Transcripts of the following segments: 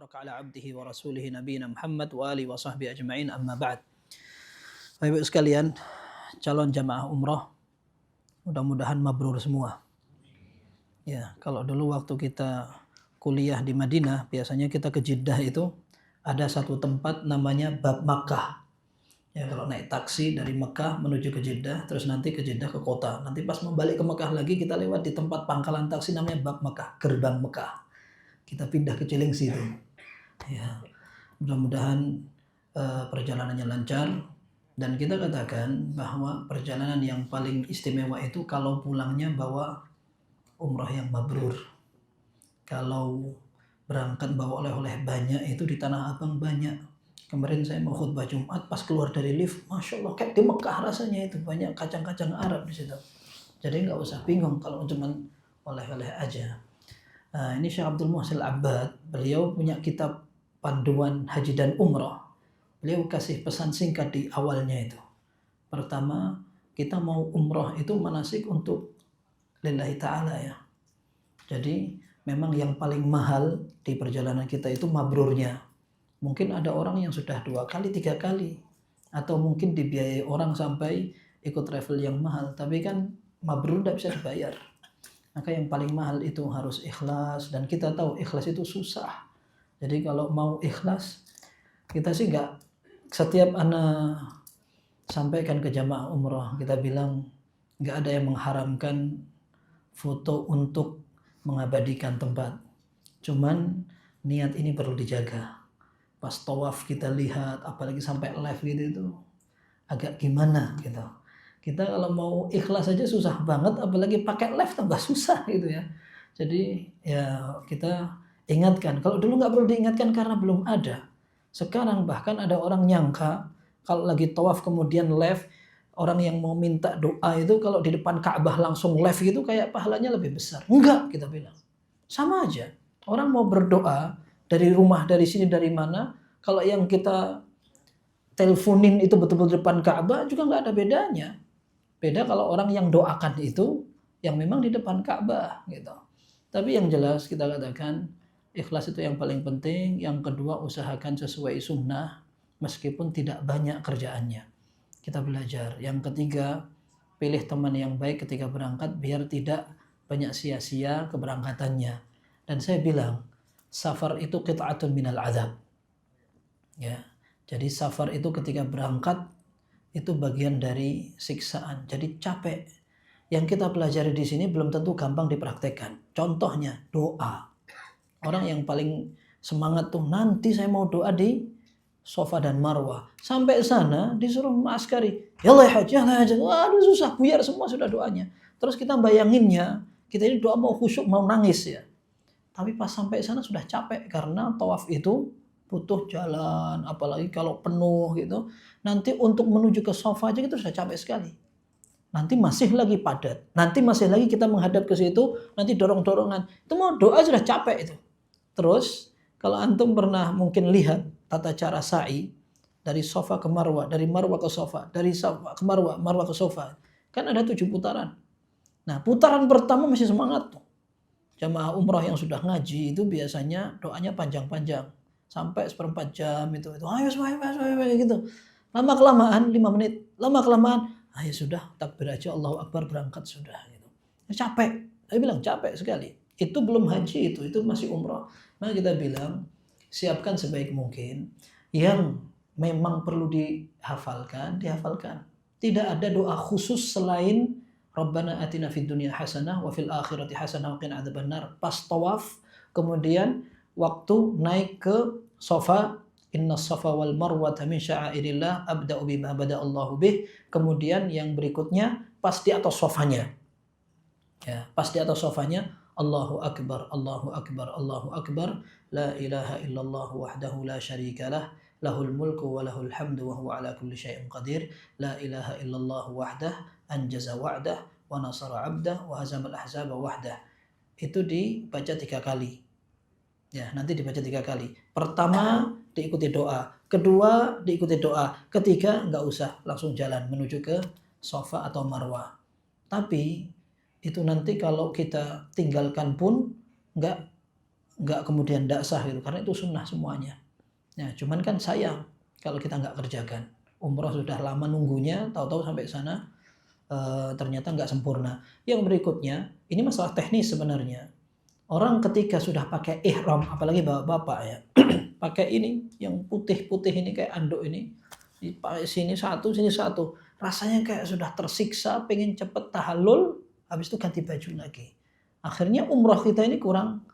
baraka ala abdihi wa rasulihi nabiyina Muhammad wa alihi wa sahbihi ajma'in amma ba'd. Bapak Ibu sekalian, calon jamaah umrah mudah-mudahan mabrur semua. Ya, kalau dulu waktu kita kuliah di Madinah, biasanya kita ke Jeddah itu ada satu tempat namanya Bab Makkah. Ya, kalau naik taksi dari Mekah menuju ke Jeddah, terus nanti ke Jeddah ke kota. Nanti pas mau balik ke Mekah lagi kita lewat di tempat pangkalan taksi namanya Bab Makkah, gerbang Mekah. Kita pindah ke Cilengsi itu. Ya, mudah-mudahan perjalanannya lancar dan kita katakan bahwa perjalanan yang paling istimewa itu kalau pulangnya bawa umrah yang mabrur. Kalau berangkat bawa oleh-oleh banyak itu di Tanah Abang banyak. Kemarin saya mau khutbah Jumat pas keluar dari lift, Masya Allah kayak di Mekah rasanya itu banyak kacang-kacang Arab di situ. Jadi nggak usah bingung kalau cuma oleh-oleh aja. Nah, ini Syekh Abdul Muhsin Al-Abbad, beliau punya kitab panduan haji dan umrah. Beliau kasih pesan singkat di awalnya itu. Pertama, kita mau umrah itu manasik untuk lillahi ta'ala ya. Jadi memang yang paling mahal di perjalanan kita itu mabrurnya. Mungkin ada orang yang sudah 2 kali, 3 kali. Atau mungkin dibiayai orang sampai ikut travel yang mahal. Tapi kan mabrur tidak bisa dibayar. Maka yang paling mahal itu harus ikhlas. Dan kita tahu ikhlas itu susah. Jadi kalau mau ikhlas, kita sih nggak, setiap anak sampaikan ke jamaah umrah, kita bilang nggak ada yang mengharamkan foto untuk mengabadikan tempat. Cuman niat ini perlu dijaga. Pas tawaf kita lihat, apalagi sampai live gitu itu agak gimana gitu. Kita kalau mau ikhlas aja susah banget, apalagi pakai live tambah susah gitu ya. Jadi ya kita ingatkan. Kalau dulu nggak perlu diingatkan karena belum ada. Sekarang bahkan ada orang nyangka kalau lagi tawaf kemudian live, orang yang mau minta doa itu kalau di depan Ka'bah langsung live gitu kayak pahalanya lebih besar. Enggak, kita bilang. Sama aja. Orang mau berdoa dari rumah, dari sini, dari mana. Kalau yang kita teleponin itu betul-betul depan Ka'bah juga nggak ada bedanya. Beda kalau orang yang doakan itu yang memang di depan Ka'bah gitu. Tapi yang jelas kita katakan ikhlas itu yang paling penting. Yang kedua usahakan sesuai sunnah meskipun tidak banyak kerjaannya. Kita belajar. Yang ketiga pilih teman yang baik ketika berangkat biar tidak banyak sia-sia keberangkatannya. Dan saya bilang safar itu qit'atun minal azab. Ya. Jadi safar itu ketika berangkat itu bagian dari siksaan. Jadi capek. Yang kita pelajari di sini belum tentu gampang dipraktekkan. Contohnya doa. Orang yang paling semangat tuh nanti saya mau doa di Safa dan Marwah. Sampai sana disuruh askari. Yalah haji, yalah haji. Waduh susah, buyar semua sudah doanya. Terus kita bayanginnya, kita ini doa mau khusyuk, mau nangis ya. Tapi pas sampai sana sudah capek karena tawaf itu butuh jalan, apalagi kalau penuh gitu. Nanti untuk menuju ke Safa aja itu sudah capek sekali. Nanti masih lagi padat. Nanti masih lagi kita menghadap ke situ, nanti dorong-dorongan. Itu mau doa sudah capek itu. Terus kalau antum pernah mungkin lihat tata cara sa'i dari Safa ke Marwah, dari Marwah ke Safa, dari Safa ke Marwah, Marwah ke Safa. Kan ada 7 putaran. Nah, putaran pertama masih semangat tuh. Jamaah umrah yang sudah ngaji itu biasanya doanya panjang-panjang. Sampai 1/4 jam itu. Ayo gitu. Lama kelamaan 5 menit, lama kelamaan, ayo sudah takbir aja Allahu Akbar berangkat sudah gitu. Capek. Saya bilang capek sekali. Itu belum haji itu masih umrah. Maka kita bilang siapkan sebaik mungkin. Yang memang perlu dihafalkan, dihafalkan. Tidak ada doa khusus selain Rabbana atina fid dunya hasanah wa fil akhirati hasanah wa qina adzabannar. Pas tawaf, kemudian waktu naik ke Safa, inna safa wal marwata min sya'airillah abda'u bima bada'allahu bih. Kemudian yang berikutnya pas di atas sofanya. Ya, pas di atas sofanya Allahu akbar, Allahu akbar, Allahu akbar, la ilaha illallah wahdahu la syarikalah, lahul mulku wa lahul hamdu wa huwa ala kulli syai'in qadir, la ilaha illallah wahdah, anjaza wa'dah, wa nasara 'abdah, wa hazamal ahzaba wahdah. Itu dibaca 3 kali. Ya, nanti dibaca 3 kali. Pertama diikuti doa, kedua diikuti doa, ketiga nggak usah, langsung jalan menuju ke Safa atau Marwah. Tapi itu nanti kalau kita tinggalkan pun nggak nggak kemudian nggak sah gitu, karena itu sunnah semuanya. Ya, cuman kan sayang kalau kita nggak kerjakan. Umroh sudah lama nunggunya, tahu-tahu sampai sana ternyata nggak sempurna. Yang berikutnya, ini masalah teknis sebenarnya. Orang ketika sudah pakai ihram, apalagi bapak-bapak ya, pakai ini yang putih-putih ini kayak anduk ini, sini satu, sini satu, rasanya kayak sudah tersiksa, pengen cepet tahallul, habis itu ganti baju lagi. Akhirnya umroh kita ini kurang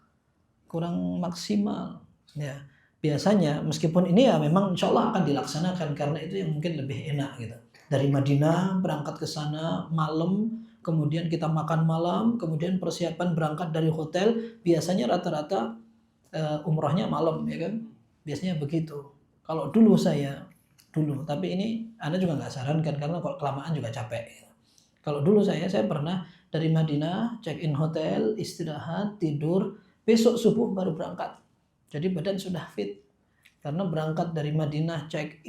maksimal. Ya, biasanya meskipun ini ya memang insya Allah akan dilaksanakan karena itu yang mungkin lebih enak gitu. Dari Madinah berangkat ke sana malam, kemudian kita makan malam, kemudian persiapan berangkat dari hotel, biasanya rata-rata umrohnya malam ya kan, biasanya begitu. Kalau dulu, tapi ini Anda juga nggak sarankan karena kalau kelamaan juga capek. Kalau dulu saya pernah dari Madinah check in hotel, istirahat, tidur, besok subuh baru berangkat. Jadi badan sudah fit. Karena berangkat dari Madinah check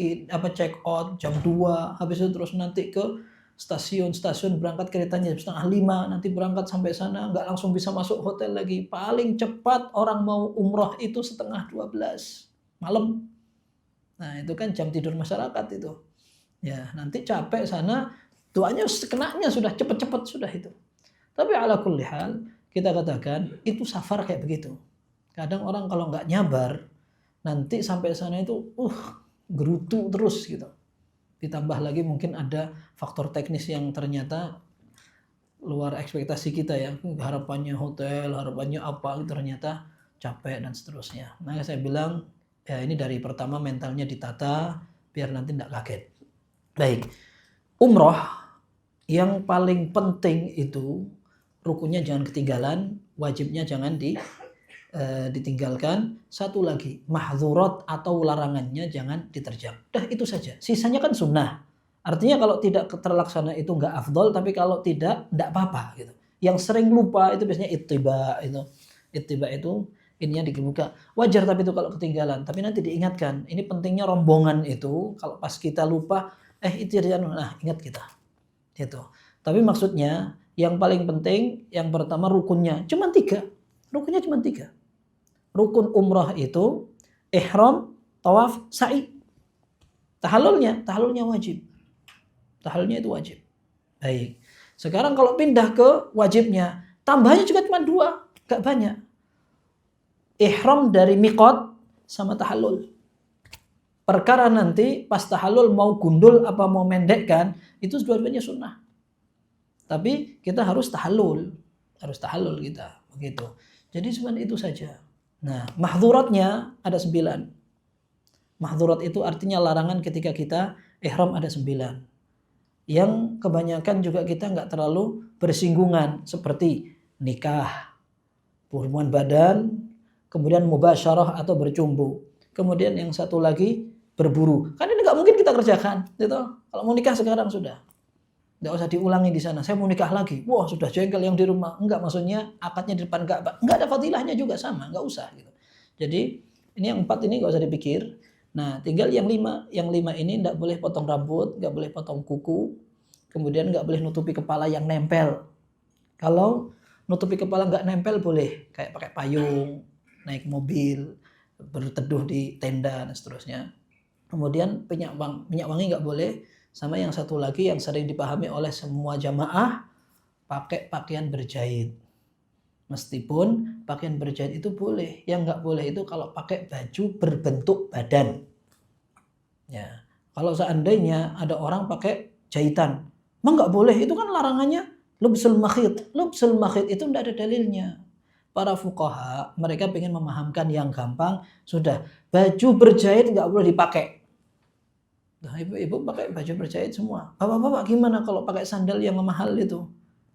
out jam 2, habis itu terus nanti ke stasiun berangkat keretanya jam 4:30, nanti berangkat sampai sana nggak langsung bisa masuk hotel lagi. Paling cepat orang mau umroh itu 11:30 malam. Nah itu kan jam tidur masyarakat itu. Ya nanti capek sana, doanya kenanya sudah cepet-cepet sudah itu. Tapi ala kulli hal kita katakan itu safar kayak begitu. Kadang orang kalau nggak nyabar nanti sampai sana itu gerutu terus gitu. Ditambah lagi mungkin ada faktor teknis yang ternyata luar ekspektasi kita ya. Harapannya hotel, harapannya apa, ternyata capek dan seterusnya. Nah saya bilang ya ini dari pertama mentalnya ditata biar nanti tidak kaget. Baik, umroh yang paling penting itu rukunnya jangan ketinggalan, wajibnya jangan ditinggalkan. Satu lagi, mahzurat atau larangannya jangan diterjang. Dah itu saja. Sisanya kan sunnah. Artinya kalau tidak terlaksana itu nggak afdol, tapi kalau tidak apa-apa gitu. Yang sering lupa itu biasanya ittiba itu. Ittiba itu ininya dibuka. Wajar tapi itu kalau ketinggalan. Tapi nanti diingatkan. Ini pentingnya rombongan itu. Kalau pas kita lupa, itu nah ingat kita. Gitu. Tapi maksudnya yang paling penting, yang pertama rukunnya cuma 3. Rukunnya cuma 3. Rukun umrah itu ihram, tawaf, sa'i. Tahallulnya wajib. Tahallulnya itu wajib. Baik. Sekarang kalau pindah ke wajibnya, tambahnya juga cuma 2, gak banyak. Ihram dari miqat sama tahallul. Perkara nanti pas tahallul mau gundul apa mau mendekkan, itu dua-duanya sunnah. Tapi kita harus tahallul kita, begitu. Jadi sebenarnya itu saja. Nah, mahzuratnya ada 9. Mahzurat itu artinya larangan ketika kita ihram ada 9. Yang kebanyakan juga kita nggak terlalu bersinggungan seperti nikah, hubungan badan, kemudian mubasyarah atau bercumbu. Kemudian yang satu lagi berburu. Kan ini nggak mungkin kita kerjakan, gitu. Kalau mau nikah sekarang sudah. Nggak usah diulangi di sana. Saya mau nikah lagi. Wah sudah jengkel yang di rumah. Enggak, maksudnya akadnya di depan Ka'bah. Enggak ada fadilahnya juga sama. Enggak usah. Gitu. Jadi ini yang 4 ini nggak usah dipikir. Nah tinggal yang 5. Yang 5 ini nggak boleh potong rambut. Nggak boleh potong kuku. Kemudian nggak boleh nutupi kepala yang nempel. Kalau nutupi kepala nggak nempel boleh. Kayak pakai payung. Naik mobil. Berteduh di tenda dan seterusnya. Kemudian minyak wangi nggak boleh. Sama yang satu lagi yang sering dipahami oleh semua jamaah, pakai pakaian berjahit. Meskipun pakaian berjahit itu boleh, yang nggak boleh itu kalau pakai baju berbentuk badan. Ya, kalau seandainya ada orang pakai jahitan, emang nggak boleh, itu kan larangannya lubsul makhit. Lubsul makhit itu nggak ada dalilnya. Para fuqaha mereka ingin memahamkan yang gampang, sudah baju berjahit nggak boleh dipakai. Nah, ibu-ibu pakai baju berjahit semua. Bapak-bapak gimana kalau pakai sandal yang mahal itu?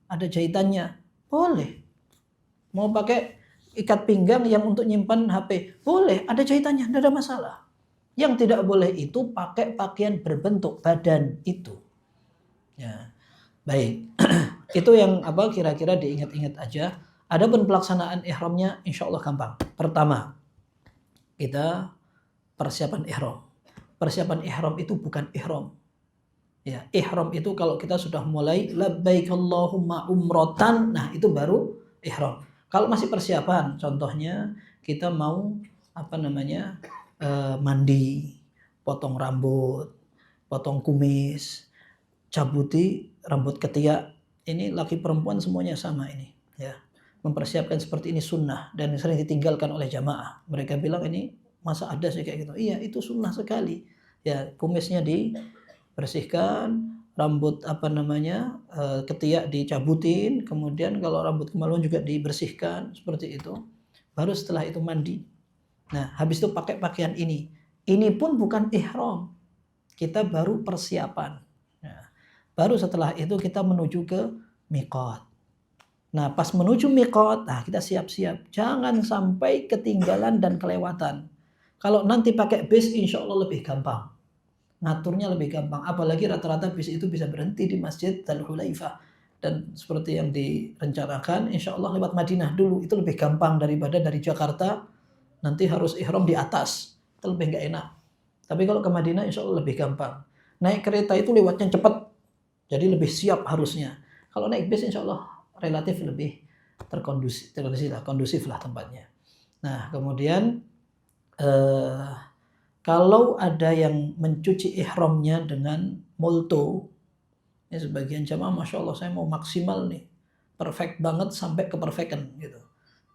Ada jahitannya. Boleh. Mau pakai ikat pinggang yang untuk nyimpan HP? Boleh, ada jahitannya, tidak ada masalah. Yang tidak boleh itu pakai pakaian berbentuk badan itu. Ya. Baik. Itu yang kira-kira diingat-ingat aja. Adapun pelaksanaan ihramnya insya Allah gampang. Pertama, kita persiapan ihram. Persiapan ihram itu bukan ihram. Ya, ihram itu kalau kita sudah mulai labbaik Allahumma umratan, nah itu baru ihram. Kalau masih persiapan, contohnya kita mau mandi, potong rambut, potong kumis, cabuti rambut ketiak. Ini laki perempuan semuanya sama ini, ya. Mempersiapkan seperti ini sunnah dan sering ditinggalkan oleh jamaah. Mereka bilang ini masa ada sih kayak gitu. Iya, itu sunnah sekali. Ya, kumisnya dibersihkan, rambut ketiak dicabutin, kemudian kalau rambut kemaluan juga dibersihkan seperti itu. Baru setelah itu mandi. Nah, habis itu pakai pakaian ini. Ini pun bukan ihram. Kita baru persiapan. Nah, baru setelah itu kita menuju ke miqat. Nah, pas menuju miqat, kita siap-siap. Jangan sampai ketinggalan dan kelewatan. Kalau nanti pakai bis, insya Allah lebih gampang. Ngaturnya lebih gampang. Apalagi rata-rata bis itu bisa berhenti di Masjid Dzul-Hulaifah. Dan seperti yang direncanakan, insya Allah lewat Madinah dulu. Itu lebih gampang daripada dari Jakarta. Nanti harus ihram di atas. Itu lebih nggak enak. Tapi kalau ke Madinah, insya Allah lebih gampang. Naik kereta itu lewatnya cepat. Jadi lebih siap harusnya. Kalau naik bis, insya Allah relatif lebih kondusif lah tempatnya. Nah, kemudian kalau ada yang mencuci ihramnya dengan molto, ya sebagian jamaah masya Allah saya mau maksimal nih, perfect banget sampai ke perfection gitu.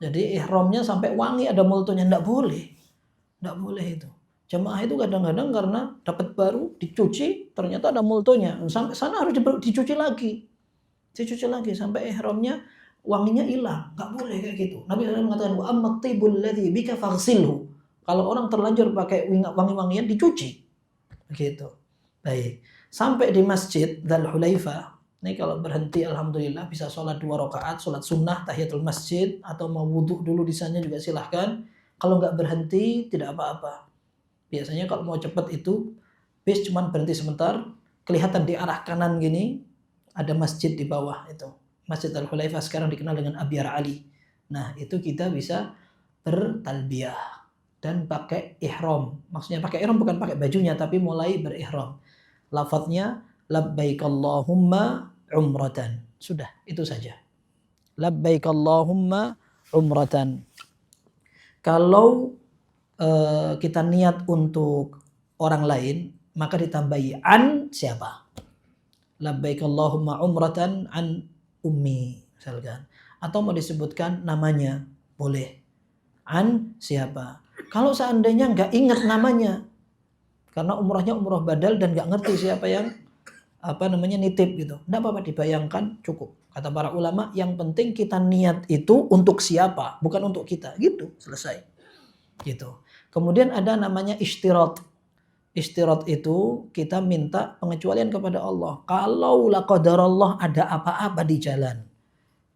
Jadi ihramnya sampai wangi ada moltonya, nggak boleh itu. Jamaah itu kadang-kadang karena dapat baru dicuci ternyata ada moltonya, sampai sana harus dicuci lagi sampai ihramnya wanginya hilang. Nggak boleh kayak gitu. Nabi SAW mengatakan wa amma tibul ladzi bika faghsilhu. Kalau orang terlanjur pakai wangi-wangian dicuci. Begitu. Baik. Sampai di Masjid Dzul-Hulaifah. Ini kalau berhenti alhamdulillah bisa sholat 2 rakaat, sholat sunnah tahiyatul masjid atau mau wudhu dulu di sana juga silahkan. Kalau nggak berhenti tidak apa-apa. Biasanya kalau mau cepat itu bis cuman berhenti sebentar, kelihatan di arah kanan gini ada masjid di bawah itu. Masjid Al-Hulaifah sekarang dikenal dengan Abyar Ali. Nah, itu kita bisa bertalbiyah dan pakai ihram. Maksudnya pakai ihram bukan pakai bajunya tapi mulai berihram. Lafadznya labbaik Allahumma umratan. Sudah, itu saja. Labbaik Allahumma umratan. Kalau kita niat untuk orang lain, maka ditambahi an siapa? Labbaik Allahumma umratan an ummi misalkan. Atau mau disebutkan namanya, boleh. An siapa? Kalau seandainya nggak ingat namanya, karena umrahnya umrah badal dan nggak ngerti siapa yang nitip gitu, nggak apa-apa, dibayangkan cukup. Kata para ulama, yang penting kita niat itu untuk siapa, bukan untuk kita, gitu, selesai. Gitu. Kemudian ada namanya istirat. Istirat itu kita minta pengecualian kepada Allah. Kalau la qadarallah ada apa-apa di jalan.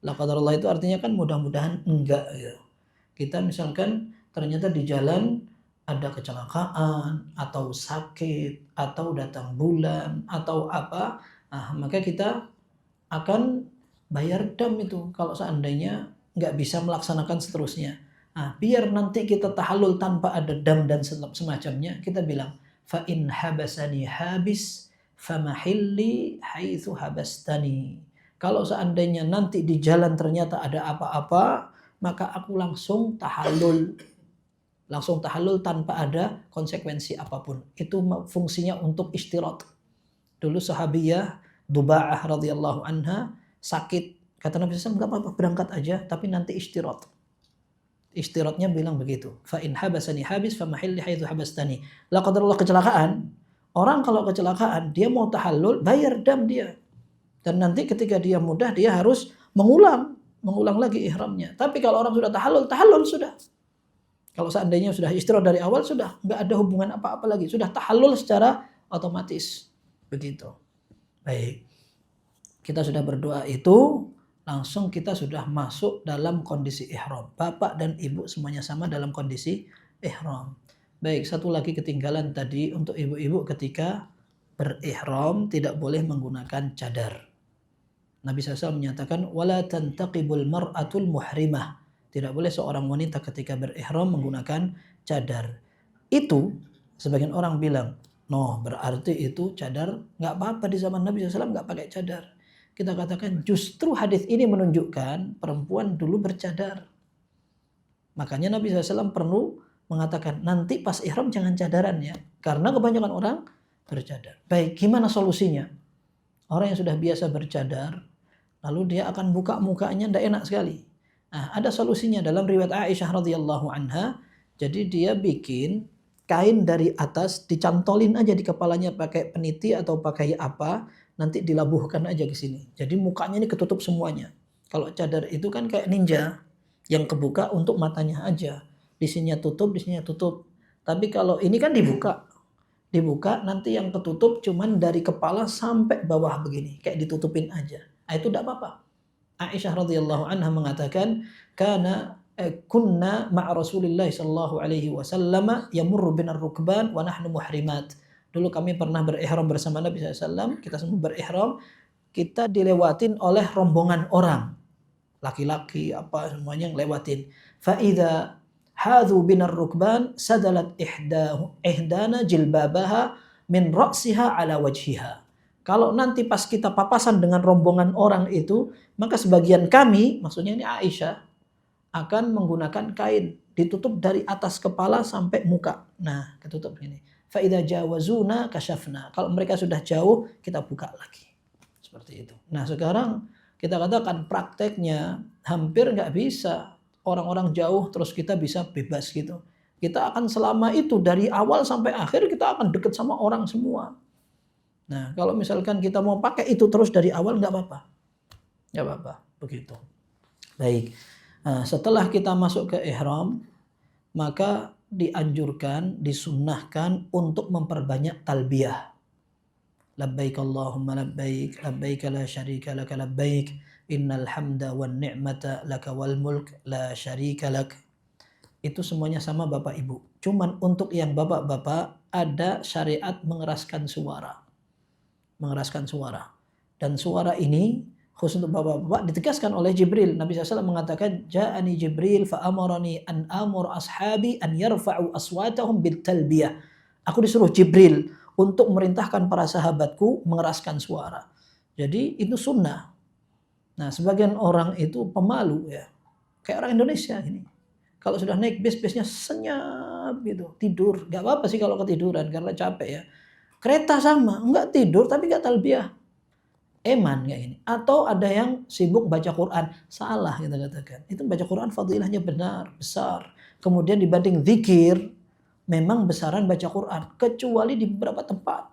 La qadarallah itu artinya kan mudah-mudahan enggak ya. Kita misalkan ternyata di jalan ada kecelakaan atau sakit atau datang bulan atau apa, maka kita akan bayar dam itu kalau seandainya nggak bisa melaksanakan seterusnya. Biar nanti kita tahallul tanpa ada dam dan semacamnya, kita bilang fa in habasani habis famahilli haitsu habastani. Kalau seandainya nanti di jalan ternyata ada apa-apa, maka aku langsung tahallul tanpa ada konsekuensi apapun. Itu fungsinya untuk istirat. Dulu sahabiyah Duba'ah radhiyallahu anha sakit. Kata Nabi SAW, enggak apa-apa, berangkat aja, tapi nanti istirat. Istiratnya bilang begitu. Fa in habasani habis fa mahilli haitsu habastani. La qadarullah, kecelakaan. Orang kalau kecelakaan, dia mau tahallul, bayar dam dia. Dan nanti ketika dia mudah, dia harus mengulang lagi ihramnya. Tapi kalau orang sudah tahallul sudah. Kalau seandainya sudah istirahat dari awal, sudah nggak ada hubungan apa-apa lagi, sudah tahallul secara otomatis. Begitu. Baik. Kita sudah berdoa itu, langsung kita sudah masuk dalam kondisi ihram. Bapak dan ibu semuanya sama dalam kondisi ihram. Baik, satu lagi ketinggalan tadi untuk ibu-ibu ketika berihram tidak boleh menggunakan cadar. Nabi SAW menyatakan wala tantaqibul mar'atul muhrimah. Tidak boleh seorang wanita ketika berihram menggunakan cadar. Itu sebagian orang bilang, no, berarti itu cadar nggak apa-apa di zaman Nabi SAW nggak pakai cadar. Kita katakan justru hadis ini menunjukkan perempuan dulu bercadar. Makanya Nabi SAW perlu mengatakan, nanti pas ihram jangan cadaran ya. Karena kebanyakan orang bercadar. Baik, gimana solusinya? Orang yang sudah biasa bercadar, lalu dia akan buka mukanya, tidak enak sekali. Nah, ada solusinya dalam riwayat Aisyah radhiyallahu anha. Jadi dia bikin kain dari atas, dicantolin aja di kepalanya pakai peniti atau pakai apa, nanti dilabuhkan aja ke sini. Jadi mukanya ini ketutup semuanya. Kalau cadar itu kan kayak ninja, yang kebuka untuk matanya aja. Di sininya tutup, di sininya tutup. Tapi kalau ini kan dibuka nanti yang ketutup cuman dari kepala sampai bawah begini, kayak ditutupin aja. Nah, itu tidak apa-apa. Aisyah radhiyallahu anha mengatakan, kunna ma'a Rasulillah sallallahu alaihi wasallam yamurru binar rukban wa nahnu muhrimat. Dulu kami pernah berihram bersama Nabi SAW, kita semua berihram, kita dilewatin oleh rombongan orang, laki-laki apa semuanya yang lewatin. Fa idza hadhu binar rukban sadalat ihdana jilbabaha min ra'siha ala wajhiha. Kalau nanti pas kita papasan dengan rombongan orang itu, maka sebagian kami, maksudnya ini Aisyah, akan menggunakan kain ditutup dari atas kepala sampai muka. Nah, ketutup ini. Fa idza jawazuna kashafna. Kalau mereka sudah jauh, kita buka lagi. Seperti itu. Nah, sekarang kita katakan prakteknya hampir nggak bisa. Orang-orang jauh terus kita bisa bebas gitu. Kita akan selama itu dari awal sampai akhir kita akan deket sama orang semua. Nah, kalau misalkan kita mau pakai itu terus dari awal nggak apa-apa. Nggak apa-apa. Begitu. Baik. Nah, setelah kita masuk ke ihram, maka dianjurkan, disunnahkan untuk memperbanyak talbiyah. Labbaik Allahumma labbaik, labbaik la syarika laka labbaik, innal hamda wan ni'mata laka wal mulk la syarika lak. Itu semuanya sama Bapak Ibu. Cuman untuk yang bapak-bapak ada syariat mengeraskan suara. Mengeraskan suara. Dan suara ini khusus untuk bapak-bapak ditegaskan oleh Jibril. Nabi SAW mengatakan, Ja'ani Jibril fa'amarani an amur ashabi an yarfa'u aswatahum bil talbiyah. Aku disuruh Jibril untuk merintahkan para sahabatku mengeraskan suara. Jadi itu sunnah. Nah, sebagian orang itu pemalu ya. Kayak orang Indonesia ini. Kalau sudah naik bis-bisnya senyap gitu, tidur. Gak apa-apa sih kalau ketiduran karena capek ya. Kereta sama, enggak tidur tapi enggak talbiyah. Eman kayak ini. Atau ada yang sibuk baca Quran. Salah kita katakan. Itu baca Quran fadilahnya benar, besar. Kemudian dibanding zikir, memang besaran baca Quran. Kecuali di beberapa tempat.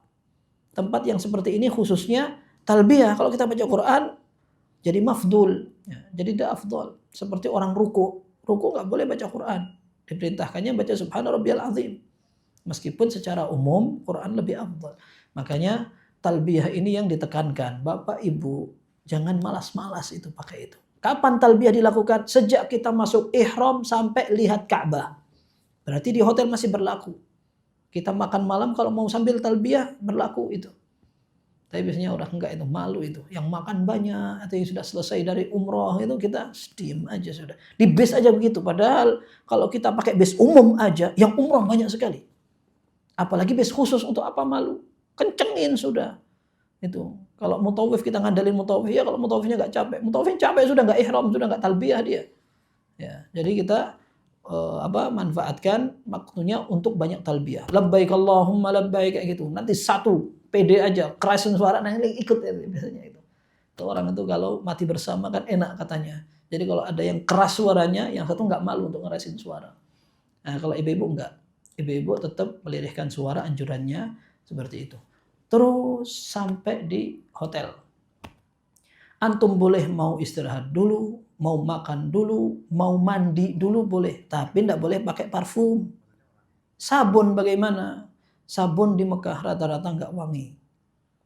Tempat yang seperti ini khususnya talbiyah. Kalau kita baca Quran, jadi mafdul. Ya, jadi tidak afdol. Seperti orang ruku. Ruku nggak boleh baca Quran. Diperintahkannya baca Subhana Rabbiyal Azim. Meskipun secara umum Quran lebih afdol. Makanya talbiyah ini yang ditekankan. Bapak Ibu jangan malas-malas itu pakai itu. Kapan talbiyah dilakukan? Sejak kita masuk ihram sampai lihat Ka'bah. Berarti di hotel masih berlaku. Kita makan malam kalau mau sambil talbiyah berlaku itu. Tapi biasanya orang enggak itu, malu itu. Yang makan banyak atau yang sudah selesai dari umroh itu kita diam aja sudah. Di bis aja begitu. Padahal kalau kita pakai bis umum aja yang umroh banyak sekali. Apalagi bis khusus untuk apa malu? Kencengin sudah. Itu. Kalau mutawif kita ngandalin mutawif, ya kalau mutawifnya nggak capek. Mutawif capek sudah nggak ihram, sudah nggak talbiyah dia. Ya, jadi kita manfaatkan waktunya untuk banyak talbiyah. Labbaik Allahumma labbaik kayak gitu. Nanti satu pede aja, kerasin suara nah ini ikut ya, biasanya itu. Orang itu kalau mati bersama kan enak katanya. Jadi kalau ada yang keras suaranya, yang satu nggak malu untuk ngerasin suara. Nah, kalau ibu-ibu enggak. Ibu-ibu tetap melirihkan suara anjurannya seperti itu. Terus sampai di hotel. Antum boleh mau istirahat dulu, mau makan dulu, mau mandi dulu boleh. Tapi tidak boleh pakai parfum. Sabun bagaimana? Sabun di Mekah rata-rata nggak wangi.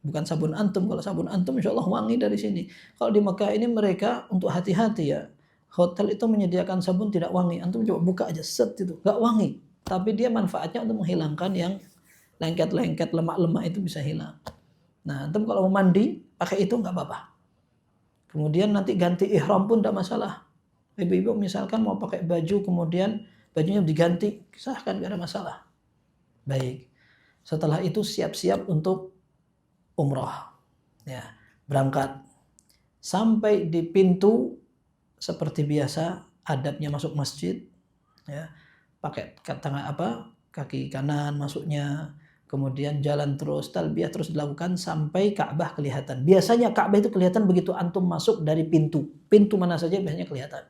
Bukan sabun antum. Kalau sabun antum insya Allah wangi dari sini. Kalau di Mekah ini mereka untuk hati-hati ya. Hotel itu menyediakan sabun tidak wangi. Antum coba buka aja set itu. Nggak wangi. Tapi dia manfaatnya untuk menghilangkan yang lengket-lengket, lemak-lemak itu bisa hilang. Nah, antum kalau mau mandi, pakai itu nggak apa-apa. Kemudian nanti ganti ihram pun tidak masalah. Ibu-ibu misalkan mau pakai baju, kemudian bajunya diganti, sahkan nggak ada masalah. Baik. Setelah itu siap-siap untuk umroh. Ya, berangkat. Sampai di pintu, seperti biasa, adabnya masuk masjid. ya. Pakai kaki kanan masuknya, kemudian jalan terus, talbiyah terus dilakukan sampai Ka'bah kelihatan. Biasanya Ka'bah itu kelihatan begitu antum masuk dari pintu mana saja biasanya kelihatan.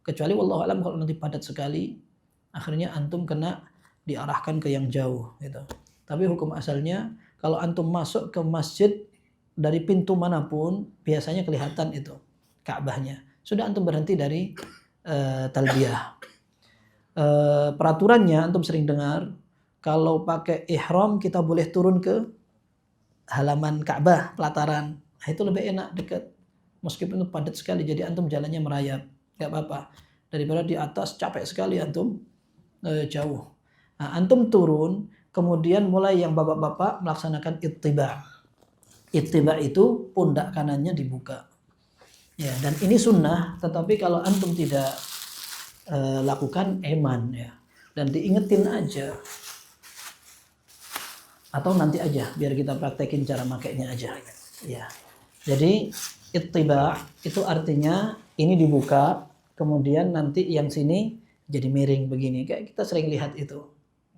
Kecuali wallahu alam kalau nanti padat sekali, akhirnya antum kena diarahkan ke yang jauh gitu. Tapi hukum asalnya kalau antum masuk ke masjid dari pintu manapun biasanya kelihatan itu Ka'bahnya. Sudah antum berhenti dari talbiyah. Peraturannya antum sering dengar kalau pakai ihram kita boleh turun ke halaman Ka'bah, pelataran. Nah, itu lebih enak dekat. Meskipun itu padat sekali jadi antum jalannya merayap, nggak apa-apa. Daripada di atas capek sekali antum jauh. Nah, antum turun, kemudian mulai yang bapak-bapak melaksanakan ittiba. Ittiba itu pundak kanannya dibuka. Ya, dan ini sunnah, tetapi kalau antum tidak lakukan eman ya. Dan diingetin aja. Atau nanti aja biar kita praktekin cara makainya aja. Ya. Jadi ittiba itu artinya ini dibuka, kemudian nanti yang sini jadi miring begini. Kayak kita sering lihat itu.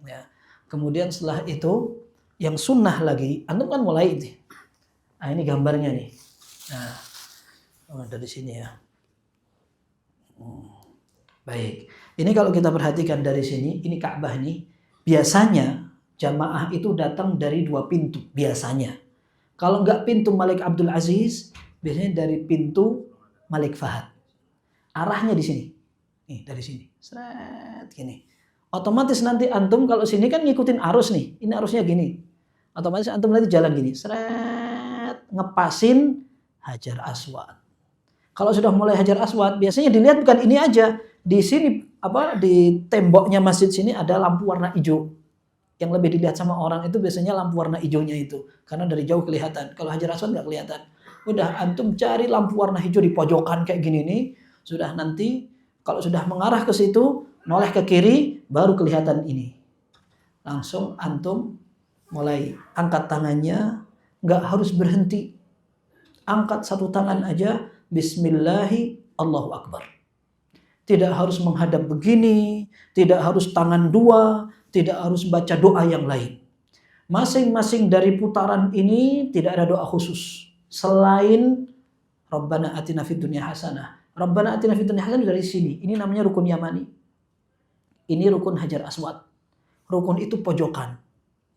Ya. Kemudian setelah itu yang sunnah lagi, antum kan mulai itu. Nah, ini gambarnya nih. Nah, dari sini ya. Baik. Ini kalau kita perhatikan dari sini, ini Ka'bah nih. Biasanya jamaah itu datang dari 2 pintu biasanya. Kalau nggak pintu Malik Abdul Aziz, biasanya dari pintu Malik Fahad. Arahnya di sini. Nih, dari sini. Seret gini. Otomatis nanti antum kalau sini kan ngikutin arus nih. Ini arusnya gini. Otomatis antum nanti jalan gini. Seret, ngepasin Hajar Aswad. Kalau sudah mulai Hajar Aswad, biasanya dilihat bukan ini aja. Di sini di temboknya masjid sini ada lampu warna hijau. Yang lebih dilihat sama orang itu biasanya lampu warna hijaunya itu, karena dari jauh kelihatan. Kalau Hajar Aswad nggak kelihatan. Udah antum cari lampu warna hijau di pojokan kayak gini nih, sudah nanti kalau sudah mengarah ke situ, noleh ke kiri, baru kelihatan ini. Langsung antum mulai angkat tangannya, nggak harus berhenti. Angkat satu tangan aja, Bismillahi Allahu Akbar. Tidak harus menghadap begini, tidak harus tangan 2, tidak harus baca doa yang lain. Masing-masing dari putaran ini tidak ada doa khusus. Selain Rabbana atina fid dunya hasanah. Rabbana atina fid dunya hasanah dari sini. Ini namanya rukun Yamani. Ini rukun Hajar Aswad. Rukun itu pojokan.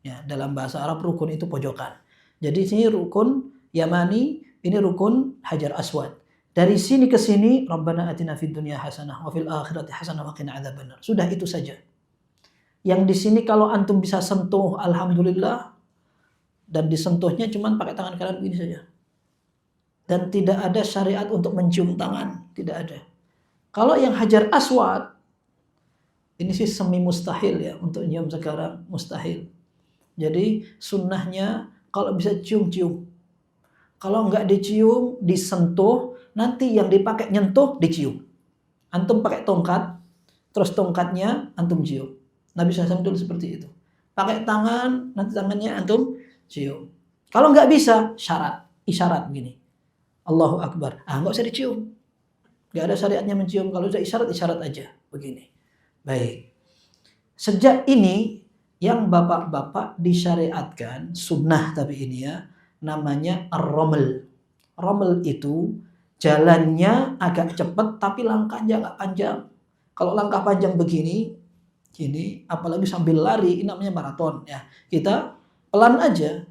Ya, dalam bahasa Arab rukun itu pojokan. Jadi sini rukun Yamani, ini rukun Hajar Aswad. Dari sini ke sini, Rabbana atina fid dunya hasanah wa fil akhirati hasanah wa qina adzabannar. Sudah itu saja. Yang di sini kalau antum bisa sentuh, alhamdulillah. Dan disentuhnya cuma pakai tangan kanan begini saja. Dan tidak ada syariat untuk mencium tangan, tidak ada. Kalau yang Hajar Aswad, ini sih semi mustahil ya untuk nyium sekarang, mustahil. Jadi sunnahnya kalau bisa cium-cium. Kalau nggak dicium, disentuh, nanti yang dipakai nyentuh, dicium. Antum pakai tongkat, terus tongkatnya antum cium. Nabi SAW dulu seperti itu. Pakai tangan, nanti tangannya antum cium. Kalau nggak bisa, isyarat begini. Allahu Akbar. Nggak usah dicium. Nggak ada syariatnya mencium. Kalau udah isyarat aja. Begini. Baik. Sejak ini, yang bapak-bapak disyariatkan, sunnah tapi ini ya, namanya ar-romel. Romel itu jalannya agak cepat tapi langkahnya agak panjang. Kalau langkah panjang begini, gini, apalagi sambil lari, ini namanya maraton ya. Kita pelan aja,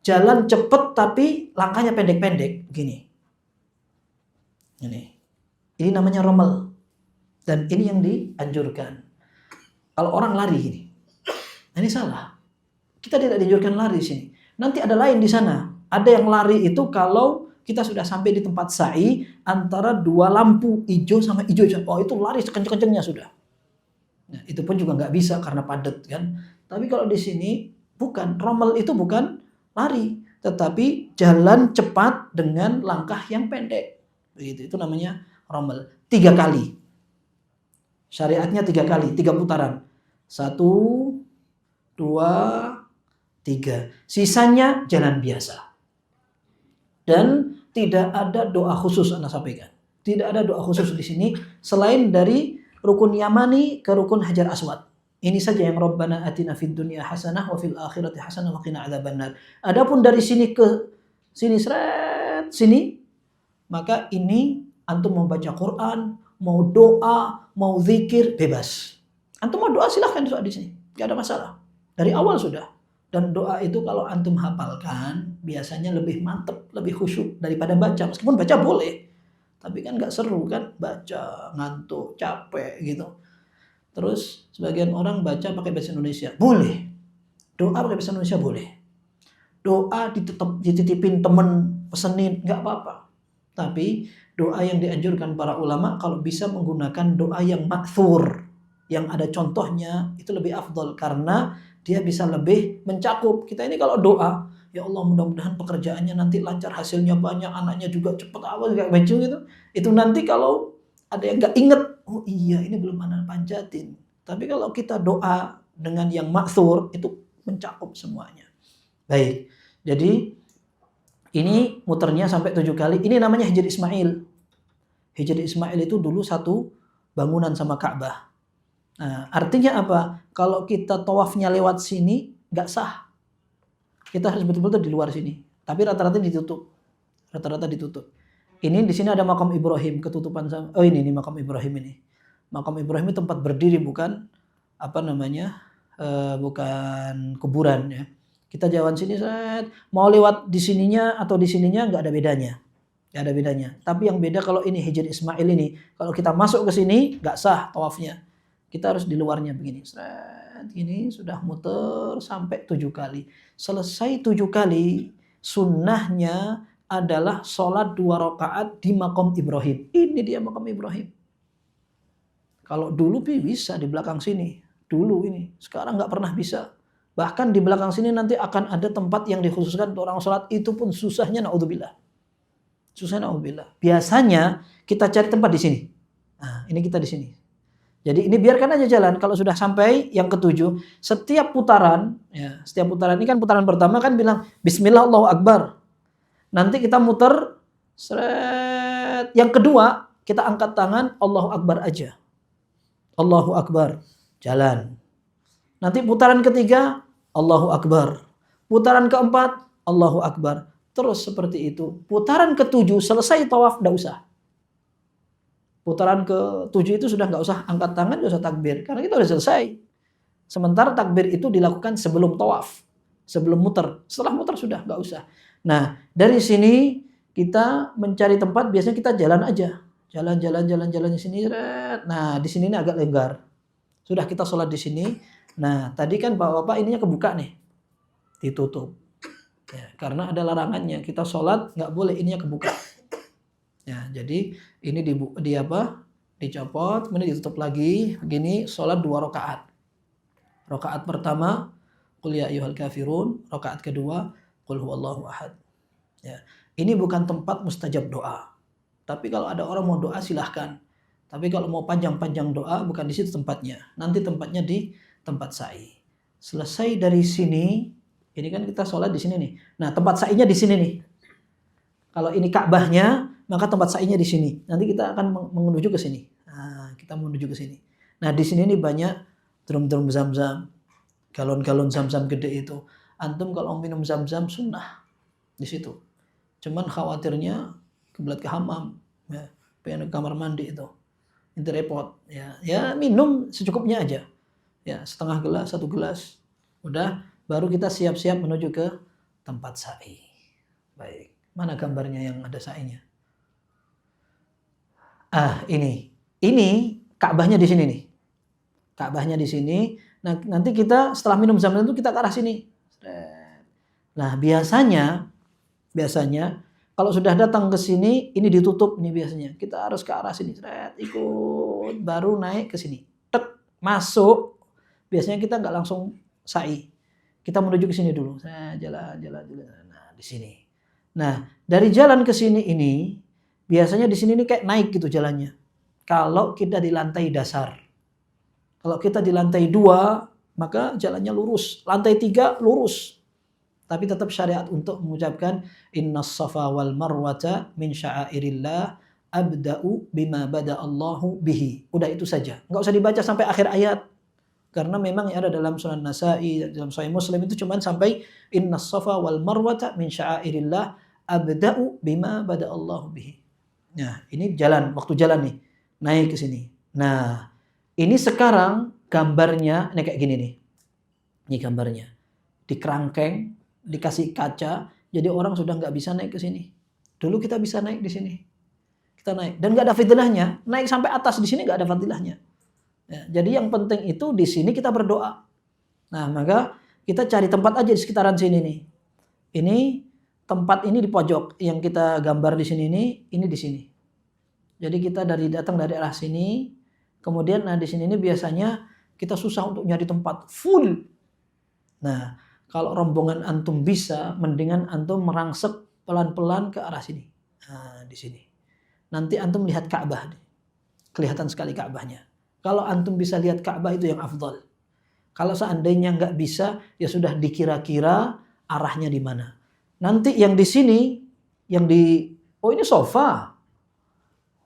jalan cepat tapi langkahnya pendek-pendek, begini. Ini namanya romel. Dan ini yang dianjurkan. Kalau orang lari gini, ini salah. Kita tidak dianjurkan lari di sini. Nanti ada lain di sana. Ada yang lari itu kalau kita sudah sampai di tempat sa'i antara 2 lampu hijau sama hijau. Oh itu lari sekenceng-kencengnya sudah. Nah, itu pun juga nggak bisa karena padat kan. Tapi kalau di sini bukan, romel itu bukan lari, tetapi jalan cepat dengan langkah yang pendek. Begitu, itu namanya romel. 3 kali. Syariatnya 3 kali, 3 putaran. 1, 2, 3. Sisanya jalan biasa. Dan tidak ada doa khusus Anda sampaikan. Tidak ada doa khusus di sini selain dari rukun Yamani ke rukun Hajar Aswad. Ini saja yang Rabbana atina fid dunya hasanah wa fil akhirati hasanah wa qina adzabannar. Adapun dari sini ke sini sini, maka ini antum mau baca Quran, mau doa, mau zikir bebas. Antum mau doa silahkan doa di sini, enggak ada masalah. Dari awal sudah. Dan doa itu kalau antum hafalkan biasanya lebih mantep, lebih khusyuk daripada baca. Meskipun baca boleh, tapi kan nggak seru kan, baca ngantuk, capek gitu. Terus sebagian orang baca pakai bahasa Indonesia, boleh. Doa pakai bahasa Indonesia boleh. Doa dititipin temen, pesenin, nggak apa-apa. Tapi doa yang dianjurkan para ulama kalau bisa menggunakan doa yang ma'thur, yang ada contohnya, itu lebih afdol karena dia bisa lebih mencakup. Kita ini kalau doa, ya Allah mudah-mudahan pekerjaannya nanti lancar, hasilnya banyak, anaknya juga cepet awal kayak baju gitu. Itu nanti kalau ada yang nggak inget, oh iya ini belum anak panjatin. Tapi kalau kita doa dengan yang ma'thur itu mencakup semuanya. Baik, jadi ini muternya sampai 7 kali. Ini namanya Hijr Ismail. Hijr Ismail itu dulu satu bangunan sama Ka'bah. Nah, artinya apa? Kalau kita tawafnya lewat sini nggak sah. Kita harus betul-betul di luar sini. Tapi rata-rata ditutup. Rata-rata ditutup. Ini di sini ada makam Ibrahim, ketutupan sama. Oh ini makam Ibrahim ini. Makam Ibrahim itu tempat berdiri, bukan apa namanya? Bukan kuburan ya. Kita jalan sini mau lewat di sininya atau di sininya nggak ada bedanya. Nggak ada bedanya. Tapi yang beda kalau ini Hijr Ismail ini, kalau kita masuk ke sini nggak sah tawafnya. Kita harus di luarnya begini. Ini sudah muter sampai 7 kali. Selesai 7 kali, sunnahnya adalah sholat 2 rakaat di makam Ibrahim. Ini dia makam Ibrahim. Kalau dulu bisa di belakang sini. Dulu ini. Sekarang nggak pernah bisa. Bahkan di belakang sini nanti akan ada tempat yang dikhususkan untuk orang sholat. Itu pun susahnya na'udzubillah. Susahnya na'udzubillah. Biasanya kita cari tempat di sini. Nah, ini kita di sini. Jadi ini biarkan aja jalan. Kalau sudah sampai yang ke-7, setiap putaran, ya, setiap putaran ini kan putaran pertama kan bilang Bismillah Allahu Akbar. Nanti kita muter, yang kedua kita angkat tangan Allahu Akbar aja. Allahu Akbar, jalan. Nanti putaran ketiga Allahu Akbar. Putaran keempat Allahu Akbar. Terus seperti itu. Putaran ke-7 selesai tawaf, enggak usah. Putaran ke-7 itu sudah nggak usah angkat tangan, nggak usah takbir. Karena kita udah selesai. Sementara takbir itu dilakukan sebelum tawaf. Sebelum muter. Setelah muter sudah nggak usah. Nah, dari sini kita mencari tempat, biasanya kita jalan aja. Jalan di sini. Nah, di sini ini agak longgar. Sudah kita sholat di sini. Nah, tadi kan Bapak ininya kebuka nih. Ditutup. Ya, karena ada larangannya. Kita sholat nggak boleh ininya kebuka. Ya, jadi ini dicopot, kemudian ditutup lagi. Begini, sholat 2 rakaat. Rakaat pertama, Qul ya ayyuhal kafirun. Rakaat kedua, Qul huwallahu ahad. Ya, ini bukan tempat mustajab doa. Tapi kalau ada orang mau doa silahkan. Tapi kalau mau panjang-panjang doa bukan di situ tempatnya. Nanti tempatnya di tempat sa'i. Selesai dari sini, ini kan kita sholat di sini nih. Nah, tempat sa'inya di sini nih. Kalau ini Ka'bahnya, maka tempat sa'inya di sini. Nanti kita akan menuju ke sini. Nah, kita menuju ke sini. Nah, di sini nih banyak drum-drum zam-zam. Galon-galon zam-zam gede itu. Antum kalau minum zam-zam sunnah di situ. Cuman khawatirnya kebelat ke hamam, ya, pengen ke kamar mandi itu. Itu repot, ya. Ya minum secukupnya aja. Ya, setengah gelas, 1 gelas. Udah, baru kita siap-siap menuju ke tempat sa'i. Baik. Mana gambarnya yang ada sa'inya? Ini Ka'bahnya di sini nih. Ka'bahnya di sini. Nah, nanti kita setelah minum zam-zam itu kita ke arah sini. Nah, biasanya kalau sudah datang ke sini, ini ditutup nih biasanya. Kita harus ke arah sini. Ikut, baru naik ke sini. Tek, masuk. Biasanya kita nggak langsung sa'i. Kita menuju ke sini dulu. Jalan. Nah, di sini. Nah, dari jalan ke sini ini, biasanya di sini nih kayak naik gitu jalannya. Kalau kita di lantai dasar. Kalau kita di lantai 2, maka jalannya lurus. Lantai 3 lurus. Tapi tetap syariat untuk mengucapkan innas safa wal marwata min sya'airillah abda'u bima bada Allahu bihi. Udah itu saja. Enggak usah dibaca sampai akhir ayat. Karena memang yang ada dalam Sunan Nasa'i, dalam Sahih Muslim itu cuma sampai innas safa wal marwata min sya'airillah abda'u bima bada Allahu bihi. Nah, ini jalan, waktu jalan nih. Naik ke sini. Nah, ini sekarang gambarnya ini kayak gini nih. Ini gambarnya. Di kerangkeng, dikasih kaca, jadi orang sudah nggak bisa naik ke sini. Dulu kita bisa naik di sini. Kita naik dan nggak ada fadilahnya. Naik sampai atas di sini nggak ada fadilahnya. Ya, jadi yang penting itu di sini kita berdoa. Nah, maka kita cari tempat aja di sekitaran sini nih. Ini tempat ini di pojok yang kita gambar di sini ini di sini. Jadi kita datang dari arah sini, kemudian nah di sini ini biasanya kita susah untuk nyari tempat full. Nah, kalau rombongan antum bisa, mendingan antum merangsek pelan-pelan ke arah sini. Nah, di sini. Nanti antum lihat Ka'bah. Kelihatan sekali Ka'bahnya. Kalau antum bisa lihat Ka'bah itu yang afdal. Kalau seandainya nggak bisa, ya sudah dikira-kira arahnya di mana. Nanti yang di sini, oh ini sofa.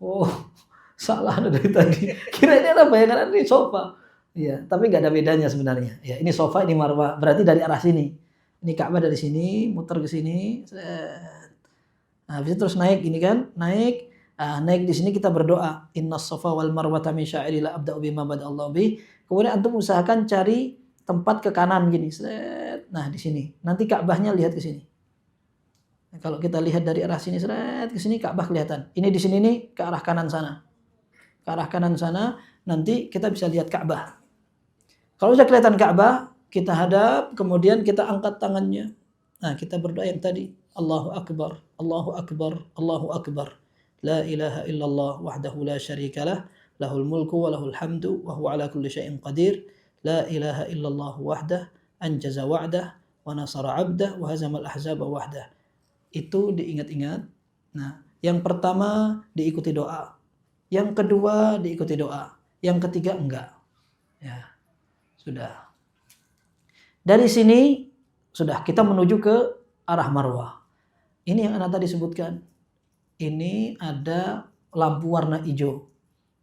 Oh, salah dari tadi. Kira ini apa ya? Karena ini sofa. Ya, tapi nggak ada bedanya sebenarnya. Ya, ini sofa, ini marwah. Berarti dari arah sini. Ini Ka'bah dari sini, muter ke sini. Nah, habis itu terus naik ini kan, naik. Naik di sini kita berdoa. Innas safa wal marwata min sya'airillah abda'u bima bada Allah bi. Kemudian antum usahakan cari tempat ke kanan gini. Nah, di sini. Nanti Ka'bahnya lihat ke sini. Nah, kalau kita lihat dari arah sini ke sini Ka'bah kelihatan. Ini di sini nih ke arah kanan sana. Ke arah kanan sana nanti kita bisa lihat Ka'bah. Kalau sudah kelihatan Ka'bah, kita hadap, kemudian kita angkat tangannya. Nah, kita berdoa yang tadi. Allahu Akbar, Allahu Akbar, Allahu Akbar. La ilaha illallah wahdahu la syarikalah, lahul mulku wa lahul hamdu wa huwa ala kulli syai'in qadir. La ilaha illallah wahdah, anjaza wa'dah wa nasara 'abdah wa hazamal ahzaba wahdah. Itu diingat-ingat. Nah, yang pertama diikuti doa. Yang kedua diikuti doa. Yang ketiga enggak. Ya. Sudah. Dari sini sudah kita menuju ke arah Marwah. Ini yang anak tadi sebutkan. Ini ada lampu warna hijau.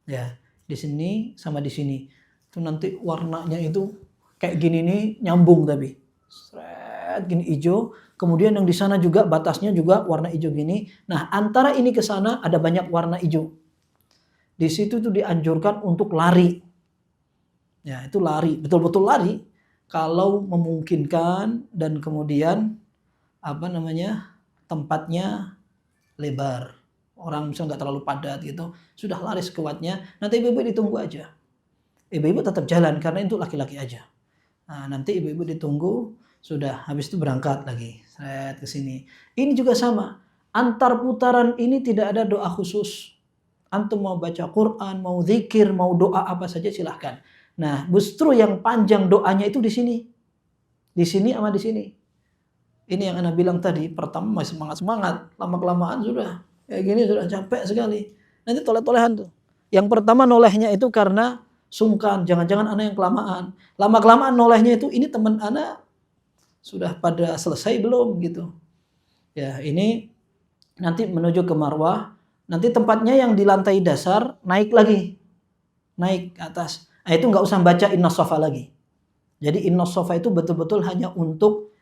Ya, di sini sama di sini. Itu nanti warnanya itu kayak gini nih nyambung tapi. Sret gini hijau. Kemudian yang di sana juga batasnya juga warna hijau gini. Nah, antara ini ke sana ada banyak warna hijau. Di situ tuh dianjurkan untuk lari. Ya, itu lari, betul-betul lari kalau memungkinkan dan kemudian tempatnya lebar. Orang misalnya nggak terlalu padat gitu, sudah lari sekuatnya. Nanti ibu-ibu ditunggu aja. Ibu-ibu tetap jalan karena itu laki-laki aja. Nah, nanti ibu-ibu ditunggu, sudah habis itu berangkat lagi. Ke sini. Ini juga sama. Antar putaran ini tidak ada doa khusus. Antum mau baca Quran, mau zikir, mau doa apa saja silahkan. Nah, justru yang panjang doanya itu di sini. Di sini sama di sini. Ini yang Anda bilang tadi, pertama masih semangat-semangat, lama-kelamaan sudah kayak gini sudah capek sekali. Nanti toleh-tolehan tuh. Yang pertama nolehnya itu karena sungkan, jangan-jangan Anda yang kelamaan. Lama-kelamaan nolehnya itu ini teman Anda sudah pada selesai belum gitu. Ya, ini nanti menuju ke Marwah, nanti tempatnya yang di lantai dasar naik lagi. Naik ke atas. Nah, itu nggak usah baca innas safa lagi. Jadi innas safa itu betul-betul hanya untuk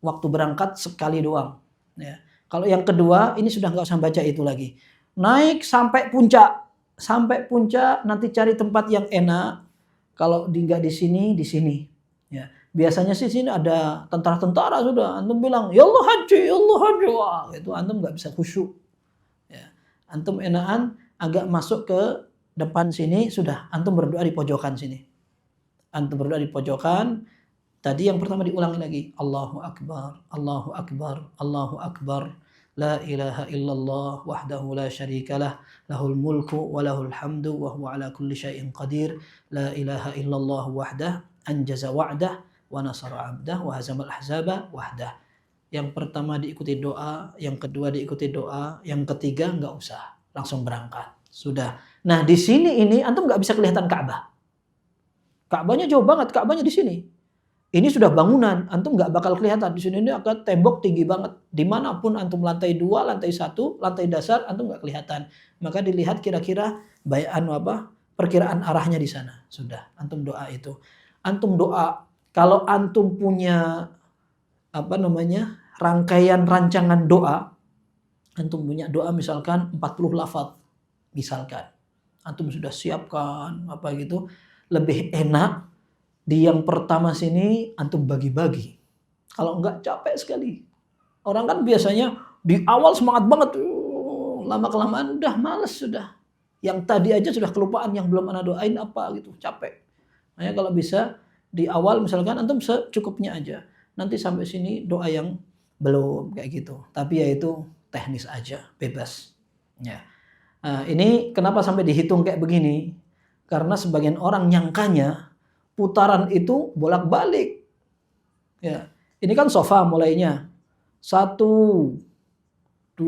waktu berangkat sekali doang. Ya. Kalau yang kedua ini sudah nggak usah baca itu lagi. Naik sampai puncak. Sampai puncak nanti cari tempat yang enak. Kalau nggak di sini, di sini. Ya. Biasanya sih sini ada tentara-tentara sudah. Antum bilang, ya Allah haji, ya Allah haji. Wah, itu antum nggak bisa khusyuk. Ya. Antum enakan agak masuk ke depan sini, sudah antum berdoa di pojokan sini. Antum berdoa di pojokan. Tadi yang pertama diulangi lagi. Allahu Akbar, Allahu Akbar, Allahu Akbar. La ilaha illallah wahdahu la syarikalah. Lahul mulku wa lahul hamdu wa huwa ala kulli syai'in qadir. La ilaha illallah wahdah. Anjaza wa'dah wa nasara 'abdah wa hazamal ahzaba wahdah. Yang pertama diikuti doa, yang kedua diikuti doa, yang ketiga enggak usah, langsung berangkat. Sudah. Nah, di sini ini antum enggak bisa kelihatan Ka'bah. Ka'bahnya jauh banget, Ka'bahnya di sini. Ini sudah bangunan, antum nggak bakal kelihatan. Di sini ini akan tembok tinggi banget. Dimanapun antum lantai 2, lantai 1, lantai dasar, antum nggak kelihatan. Maka dilihat kira-kira perkiraan arahnya di sana. Sudah, antum doa itu. Antum doa, kalau antum punya rangkaian rancangan doa, antum punya doa misalkan 40 lafaz, misalkan. Antum sudah siapkan lebih enak di yang pertama sini antum bagi-bagi. Kalau enggak capek sekali. Orang kan biasanya di awal semangat banget, lama-kelamaan udah males sudah. Yang tadi aja sudah kelupaan, yang belum ana doain apa gitu, capek. Makanya kalau bisa di awal misalkan antum secukupnya aja. Nanti sampai sini doa yang belum kayak gitu. Tapi ya itu teknis aja, bebas. Ya. Nah, ini kenapa sampai dihitung kayak begini? Karena sebagian orang nyangkanya putaran itu bolak-balik. Ya, ini kan sofa mulainya 1, 2,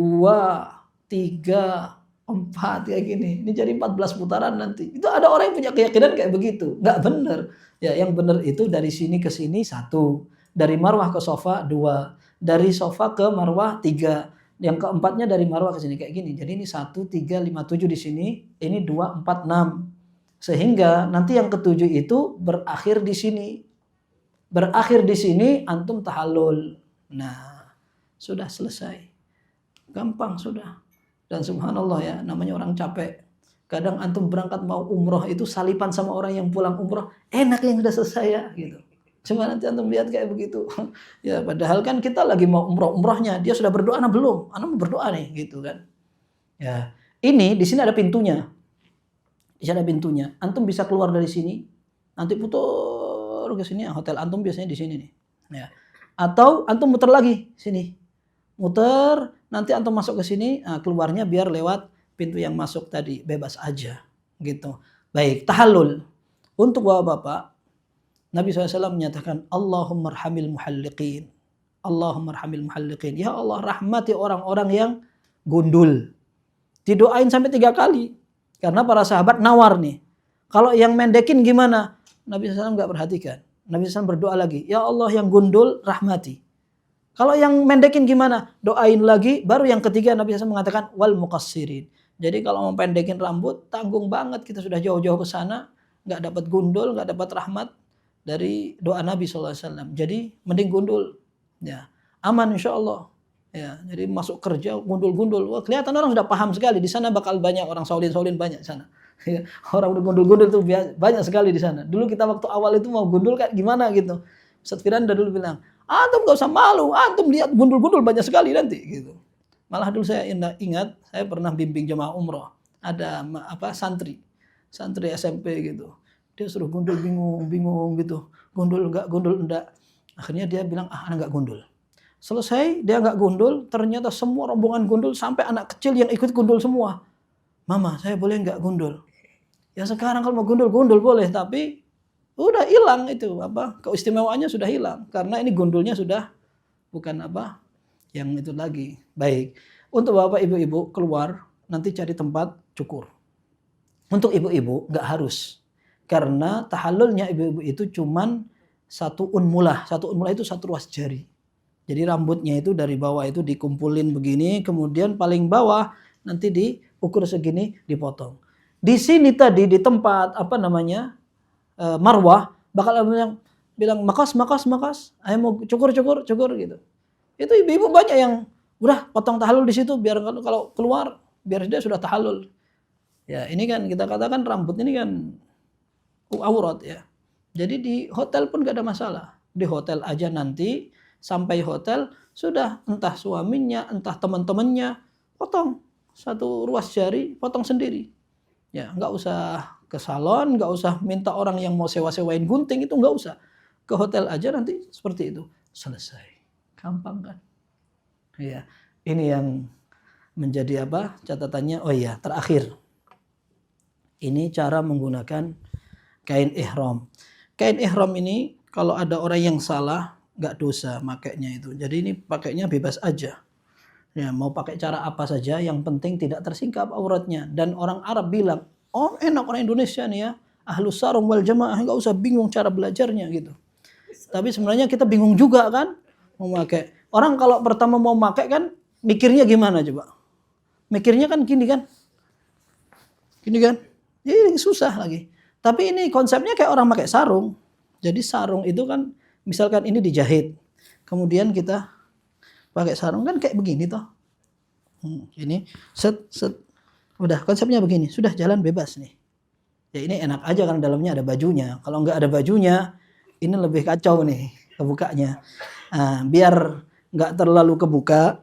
3, 4 kayak gini. Ini jadi 14 putaran nanti. Itu ada orang yang punya keyakinan kayak begitu. Nggak bener. Ya, yang bener itu dari sini ke sini 1, dari marwah ke sofa 2, dari sofa ke marwah 3. Yang keempatnya dari marwah ke sini kayak gini. Jadi ini 1, 3, 5, 7 di sini. Ini 2, 4, 6. Sehingga nanti yang ketujuh itu berakhir di sini. Berakhir di sini antum tahallul. Nah, sudah selesai. Gampang sudah. Dan subhanallah ya, namanya orang capek. Kadang antum berangkat mau umroh itu salipan sama orang yang pulang umroh. Enak yang sudah selesai ya gitu. Cuma nanti antum lihat kayak begitu. Ya padahal kan kita lagi mau umrohnya. Dia sudah berdoa, nah belum. Ana mau berdoa nih gitu kan. Ya, ini di sini ada pintunya. Di sini ada pintunya. Antum bisa keluar dari sini. Nanti putar ke sini. Hotel antum biasanya di sini nih. Ya. Atau antum muter lagi sini. Muter, nanti antum masuk ke sini, keluarnya biar lewat pintu yang masuk tadi, bebas aja gitu. Baik, tahallul. Untuk bapak-bapak, Nabi SAW menyatakan Allahumma arhamil muhalliqin. Allahumma arhamil muhalliqin. Ya Allah, rahmati orang-orang yang gundul. Didoain sampai 3 kali. Karena para sahabat nawar nih. Kalau yang mendekin gimana? Nabi SAW nggak perhatikan. Nabi SAW berdoa lagi. Ya Allah yang gundul rahmati. Kalau yang mendekin gimana? Doain lagi. Baru yang ketiga Nabi SAW mengatakan wal muqassirin. Jadi kalau mau pendekin rambut tanggung banget. Kita sudah jauh-jauh ke sana. Nggak dapat gundul, nggak dapat rahmat dari doa Nabi SAW. Jadi mending gundul. Ya, aman insya Allah. Ya, jadi masuk kerja gundul-gundul. Wah, kelihatan orang sudah paham sekali di sana bakal banyak orang saulin banyak di sana. Ya, orang udah gundul-gundul tuh banyak sekali di sana. Dulu kita waktu awal itu mau gundul kayak gimana gitu. Ustaz Firanda dulu bilang, antum gak usah malu, antum lihat gundul-gundul banyak sekali nanti gitu. Malah dulu saya ingat saya pernah bimbing jemaah umroh. Ada santri SMP gitu. Dia suruh gundul bingung gitu. Gundul enggak. Akhirnya dia bilang, anak enggak gundul. Selesai dia nggak gundul, ternyata semua rombongan gundul sampai anak kecil yang ikut gundul semua. Mama, saya boleh nggak gundul? Ya sekarang kalau mau gundul boleh, tapi udah hilang itu keistimewaannya sudah hilang karena ini gundulnya sudah bukan yang itu lagi. Baik, untuk bapak ibu-ibu keluar nanti cari tempat cukur. Untuk ibu-ibu nggak harus karena tahallulnya ibu-ibu itu cuman 1 unmulah. 1 unmulah itu 1 ruas jari. Jadi rambutnya itu dari bawah itu dikumpulin begini, kemudian paling bawah nanti diukur segini, dipotong. Di sini tadi di tempat marwah bakal bilang makas, ayo mau cukur gitu. Itu ibu-ibu banyak yang udah potong tahallul di situ biar kalau keluar biar dia sudah tahallul. Ya ini kan kita katakan rambut ini kan aurat ya. Jadi di hotel pun gak ada masalah. Di hotel aja nanti sampai hotel sudah entah suaminya, entah teman-temannya potong 1 ruas jari, potong sendiri. Ya, nggak usah ke salon, nggak usah minta orang yang mau sewa-sewain gunting, itu nggak usah. Ke hotel aja nanti seperti itu. Selesai. Gampang kan? Ya, ini yang menjadi catatannya. Oh iya, terakhir. Ini cara menggunakan kain ihram. Kain ihram ini kalau ada orang yang salah nggak dosa makainya itu. Jadi ini pakainya bebas aja. Ya, mau pakai cara apa saja, yang penting tidak tersingkap auratnya. Dan orang Arab bilang, oh enak orang Indonesia nih ya, ahlus sarung wal jamaah, nggak usah bingung cara belajarnya gitu. Tapi sebenarnya kita bingung juga kan mau pakai. Orang kalau pertama mau pakai kan mikirnya gimana coba? Mikirnya kan gini kan. Gini kan. Jadi susah lagi. Tapi ini konsepnya kayak orang pakai sarung. Jadi sarung itu kan misalkan ini dijahit. Kemudian kita pakai sarung kan kayak begini toh. Ini set set. Udah konsepnya begini. Sudah jalan bebas nih. Ya ini enak aja karena dalamnya ada bajunya. Kalau nggak ada bajunya, ini lebih kacau nih kebukanya. Nah, biar nggak terlalu kebuka,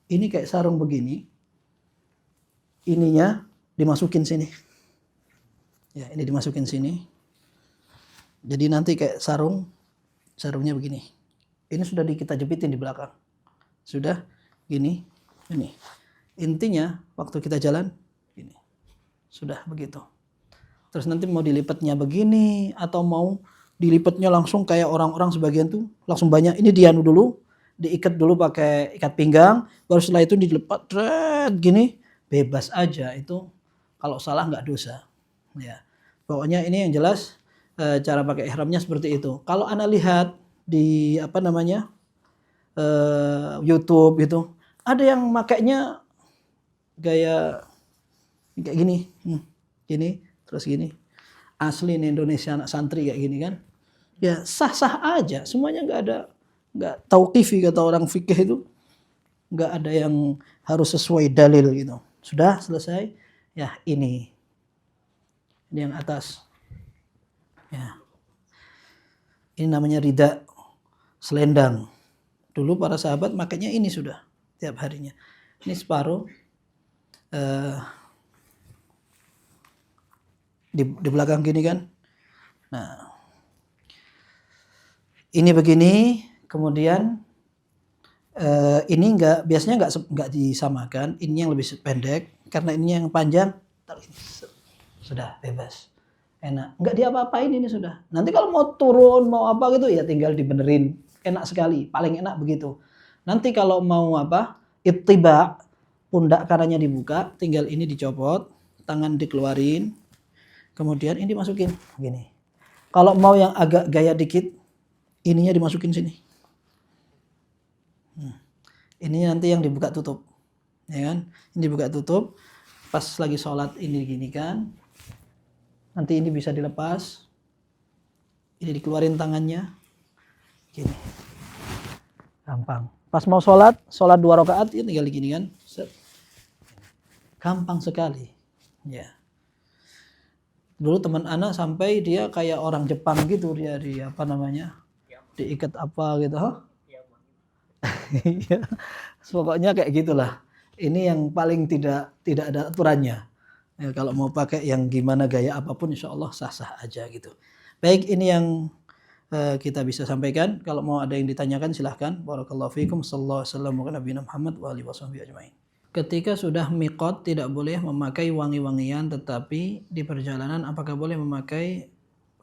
ini kayak sarung begini. Ininya dimasukin sini. Ya ini dimasukin sini. Jadi nanti kayak sarungnya begini. Ini sudah kita jepitin di belakang. Sudah gini, ini. Intinya waktu kita jalan, gini. Sudah begitu. Terus nanti mau dilipatnya begini atau mau dilipatnya langsung kayak orang-orang sebagian tuh langsung banyak. Ini dianu dulu, diikat dulu pakai ikat pinggang, baru setelah itu dilepat gini, bebas aja itu. Kalau salah nggak dosa. Ya. Pokoknya ini yang jelas cara pakai ihramnya seperti itu. Kalau Anda lihat di YouTube itu ada yang makainya gaya kayak gini, gini. Terus gini, asli nih Indonesia anak santri kayak gini kan, ya sah-sah aja, semuanya nggak tauqifi kata orang fikih itu, nggak ada yang harus sesuai dalil gitu. Sudah selesai, ya ini yang atas, ya ini namanya rida selendang. Dulu para sahabat makanya ini sudah tiap harinya. Ini separuh. Di belakang gini kan. Nah, ini begini, kemudian ini biasanya nggak disamakan. Ini yang lebih pendek, karena ini yang panjang. Sudah bebas, enak. Nggak diapa-apain ini sudah. Nanti kalau mau turun mau apa gitu ya tinggal dibenerin. Enak sekali, paling enak begitu. Nanti kalau mau ittiba, pundak kanannya dibuka, tinggal ini dicopot, tangan dikeluarin. Kemudian ini dimasukin gini. Kalau mau yang agak gaya dikit, ininya dimasukin sini. Ini nanti yang dibuka tutup, ya kan? Ini dibuka tutup. Pas lagi sholat ini gini kan. Nanti ini bisa dilepas. Ini dikeluarin tangannya, gini. Gampang. Pas mau sholat 2 rakaat, ya tinggal gini kan. Gampang sekali. Ya. Dulu teman anak sampai dia kayak orang Jepang gitu, dia diikat apa gitu, pokoknya kayak gitulah. Ini yang paling tidak ada aturannya. Ya, kalau mau pakai yang gimana gaya apapun, insya Allah sah-sah aja gitu. Baik, ini yang kita bisa sampaikan. Kalau mau ada yang ditanyakan silahkan. Barakallahu fiikum. Sallallahu alaihi wasallam wa nabiyina Muhammad wa alihi washabbihi ajmain. Ketika sudah miqat tidak boleh memakai wangi-wangian, tetapi di perjalanan apakah boleh memakai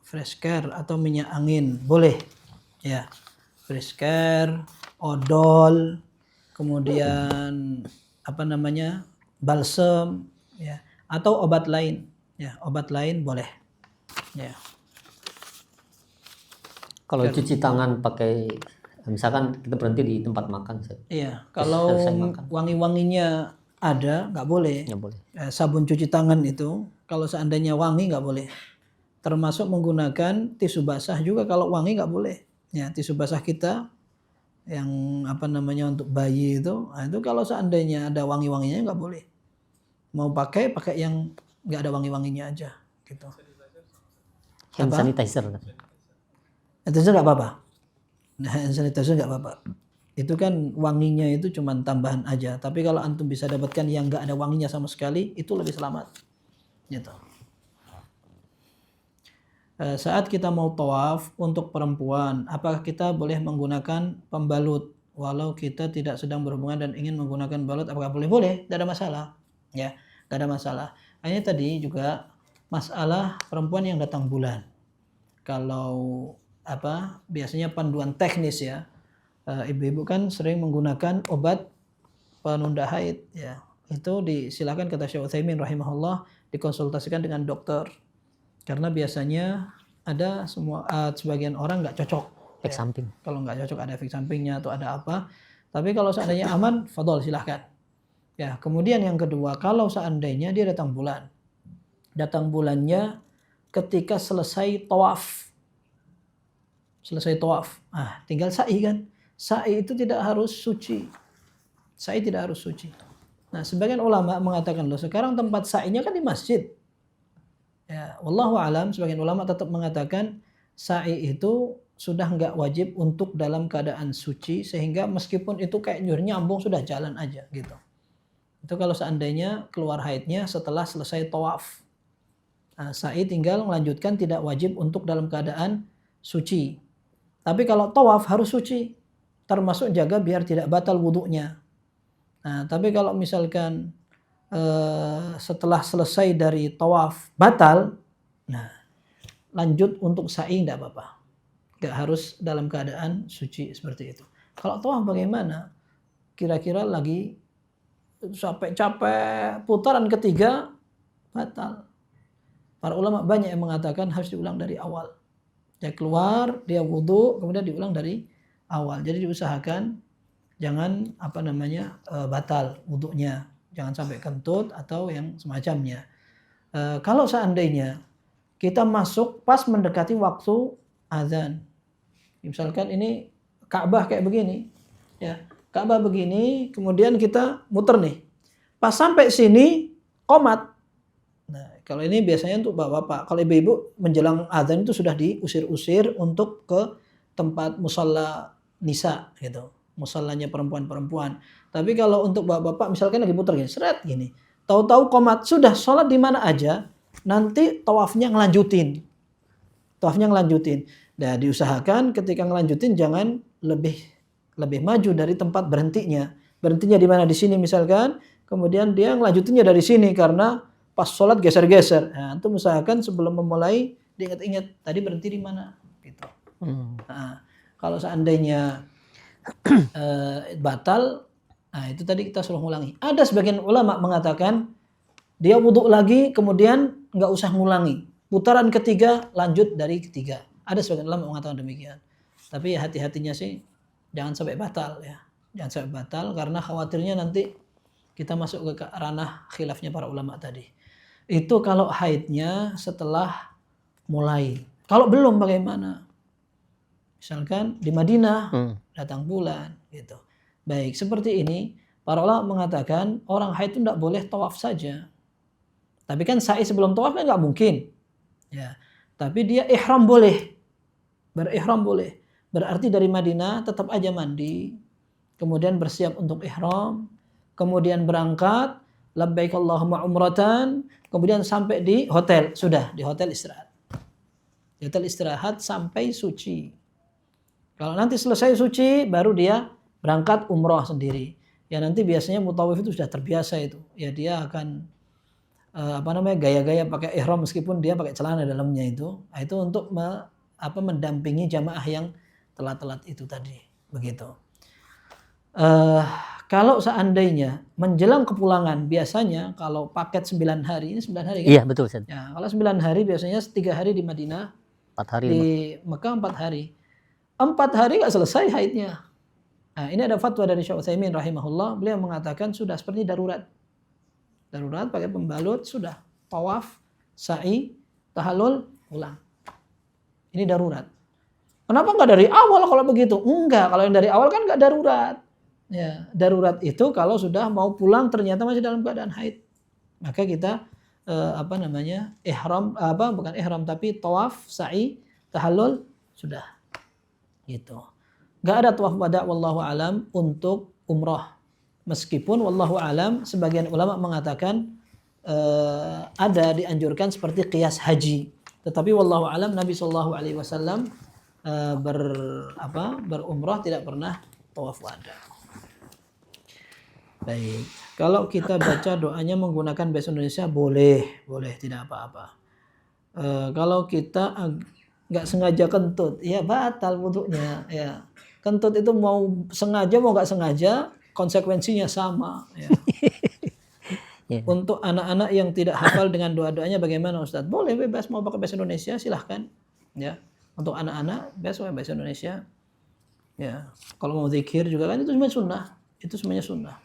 fresh care atau minyak angin? Boleh. Ya. Fresh care, odol, kemudian balsem, ya, atau obat lain. Ya, obat lain boleh. Ya. Kalau cuci tangan pakai, misalkan kita berhenti di tempat makan, iya, kalau wangi-wanginya ada nggak boleh. Nggak boleh. Sabun cuci tangan itu kalau seandainya wangi nggak boleh. Termasuk menggunakan tisu basah juga kalau wangi nggak boleh. Ya, tisu basah kita yang untuk bayi itu, nah itu kalau seandainya ada wangi-wanginya nggak boleh. Mau pakai yang nggak ada wangi-wanginya aja, gitu. Hand sanitizer. Itu nggak apa-apa. Nah, hand sanitizer nggak apa-apa. Itu kan wanginya itu cuma tambahan aja. Tapi kalau antum bisa dapatkan yang nggak ada wanginya sama sekali, itu lebih selamat. Gitu. Saat kita mau tawaf untuk perempuan, apakah kita boleh menggunakan pembalut? Walau kita tidak sedang berhubungan dan ingin menggunakan balut, apakah boleh? Boleh, tidak ada masalah. Ya, tidak ada masalah. Ini tadi juga masalah perempuan yang datang bulan. Kalau biasanya panduan teknis ya, ibu-ibu kan sering menggunakan obat penunda haid ya. Itu disilakan kata Syekh Utsaimin rahimahullah dikonsultasikan dengan dokter. Karena biasanya ada sebagian orang nggak cocok Efek samping. Kalau nggak cocok ada efek sampingnya atau ada apa. Tapi kalau seandainya aman, fadol silahkan. Ya, kemudian yang kedua, kalau seandainya dia datang bulan. Datang bulannya ketika selesai tawaf. Selesai tawaf. Tinggal sa'i kan. Sa'i itu tidak harus suci. Sa'i tidak harus suci. Nah, sebagian ulama mengatakan loh, sekarang tempat sa'inya kan di masjid. Ya, wallahu alam, sebagian ulama tetap mengatakan sa'i itu sudah nggak wajib untuk dalam keadaan suci, sehingga meskipun itu kayak nyambung sudah jalan aja gitu. Itu kalau seandainya keluar haidnya setelah selesai tawaf. Nah, sa'i tinggal melanjutkan, tidak wajib untuk dalam keadaan suci. Tapi kalau tawaf harus suci, termasuk jaga biar tidak batal wudhunya. Nah, tapi kalau misalkan setelah selesai dari tawaf batal, nah lanjut untuk sa'i tidak apa-apa. Gak harus dalam keadaan suci seperti itu. Kalau tawaf bagaimana? Kira-kira lagi sampai capek, putaran ketiga batal. Para ulama banyak yang mengatakan harus diulang dari awal. Dia keluar, dia wudhu, kemudian diulang dari awal. Jadi diusahakan jangan batal wudhunya, jangan sampai kentut atau yang semacamnya. Kalau seandainya kita masuk pas mendekati waktu azan, misalkan ini Ka'bah kayak begini, ya Ka'bah begini, kemudian kita muter nih, pas sampai sini qomat. Nah, kalau ini biasanya untuk bapak-bapak, kalau ibu-ibu menjelang azan itu sudah diusir-usir untuk ke tempat musalla nisa gitu, musallanya perempuan-perempuan. Tapi kalau untuk bapak-bapak misalkan lagi muter gini, seret gini, tahu-tahu qomat, sudah sholat di mana aja, nanti tawafnya ngelanjutin. Nah, diusahakan ketika ngelanjutin jangan lebih maju dari tempat berhentinya. Berhentinya di mana? Di sini misalkan, kemudian dia ngelanjutinnya dari sini karena pas sholat geser-geser. Nah, itu usahakan sebelum memulai diingat-ingat tadi berhenti di mana gitu. Nah, kalau seandainya batal, nah itu tadi kita suruh ngulangi. Ada sebagian ulama mengatakan dia wudhu lagi kemudian nggak usah ngulangi. Putaran ketiga lanjut dari ketiga. Ada sebagian ulama mengatakan demikian. Tapi ya hati-hatinya sih jangan sampai batal ya. Jangan sampai batal karena khawatirnya nanti kita masuk ke ranah khilafnya para ulama tadi. Itu kalau haidnya setelah mulai. Kalau belum bagaimana? Misalkan di Madinah datang bulan gitu. Baik, seperti ini para ulama mengatakan orang haid itu tidak boleh tawaf saja. Tapi kan sa'i sebelum tawaf kan nggak mungkin. Ya. Tapi dia ihram boleh. Berihram boleh. Berarti dari Madinah tetap aja mandi, kemudian bersiap untuk ihram, kemudian berangkat, labbaik Allahumma umratan, kemudian sampai di hotel, sudah di hotel istirahat. Di hotel istirahat sampai suci. Kalau nanti selesai suci, baru dia berangkat umroh sendiri. Ya nanti biasanya mutawif itu sudah terbiasa itu. Ya dia akan gaya-gaya pakai ihram meskipun dia pakai celana dalamnya itu. Nah, itu untuk mendampingi jamaah yang telat-telat itu tadi. Begitu. Kalau seandainya menjelang kepulangan, biasanya kalau paket 9 hari, ini 9 hari kan? Iya betul. Ya, kalau 9 hari biasanya 3 hari di Madinah, 4 hari di Mekah 4 hari. 4 hari nggak selesai haidnya. Nah, ini ada fatwa dari Syekh Utsaimin rahimahullah. Beliau mengatakan sudah seperti darurat. Darurat pakai pembalut, sudah tawaf, sa'i, tahallul, pulang. Ini darurat. Kenapa nggak dari awal kalau begitu? Enggak, kalau yang dari awal kan nggak darurat. Ya, darurat itu kalau sudah mau pulang ternyata masih dalam keadaan haid. Maka kita bukan ihram tapi tawaf, sa'i, tahallul sudah. Gitu. Nggak ada tawaf wada wallahu alam untuk umroh. Meskipun wallahu alam sebagian ulama mengatakan ada dianjurkan seperti qiyas haji. Tetapi wallahu alam Nabi sallallahu alaihi wasallam berumrah tidak pernah tawaf wada. Baik. Kalau kita baca doanya menggunakan bahasa Indonesia boleh tidak apa-apa. Kalau kita nggak sengaja kentut, ya batal wudhunya. Ya. Kentut itu mau sengaja mau nggak sengaja konsekuensinya sama. Ya. Untuk anak-anak yang tidak hafal dengan doa-doanya bagaimana Ustadz? Boleh bebas mau pakai bahasa Indonesia silahkan. Ya. Untuk anak-anak bahasa Indonesia. Ya, kalau mau zikir juga kan itu semuanya sunnah. Itu semuanya sunnah.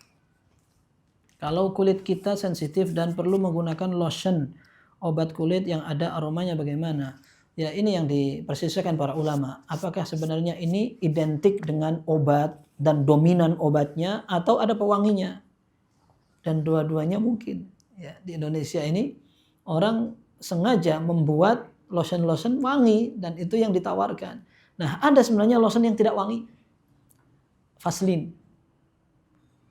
Kalau kulit kita sensitif dan perlu menggunakan lotion, obat kulit yang ada aromanya bagaimana? Ya, ini yang diperselisihkan para ulama. Apakah sebenarnya ini identik dengan obat dan dominan obatnya atau ada pewanginya? Dan dua-duanya mungkin. Ya, di Indonesia ini orang sengaja membuat lotion-lotion wangi dan itu yang ditawarkan. Nah, ada sebenarnya lotion yang tidak wangi. Vaseline.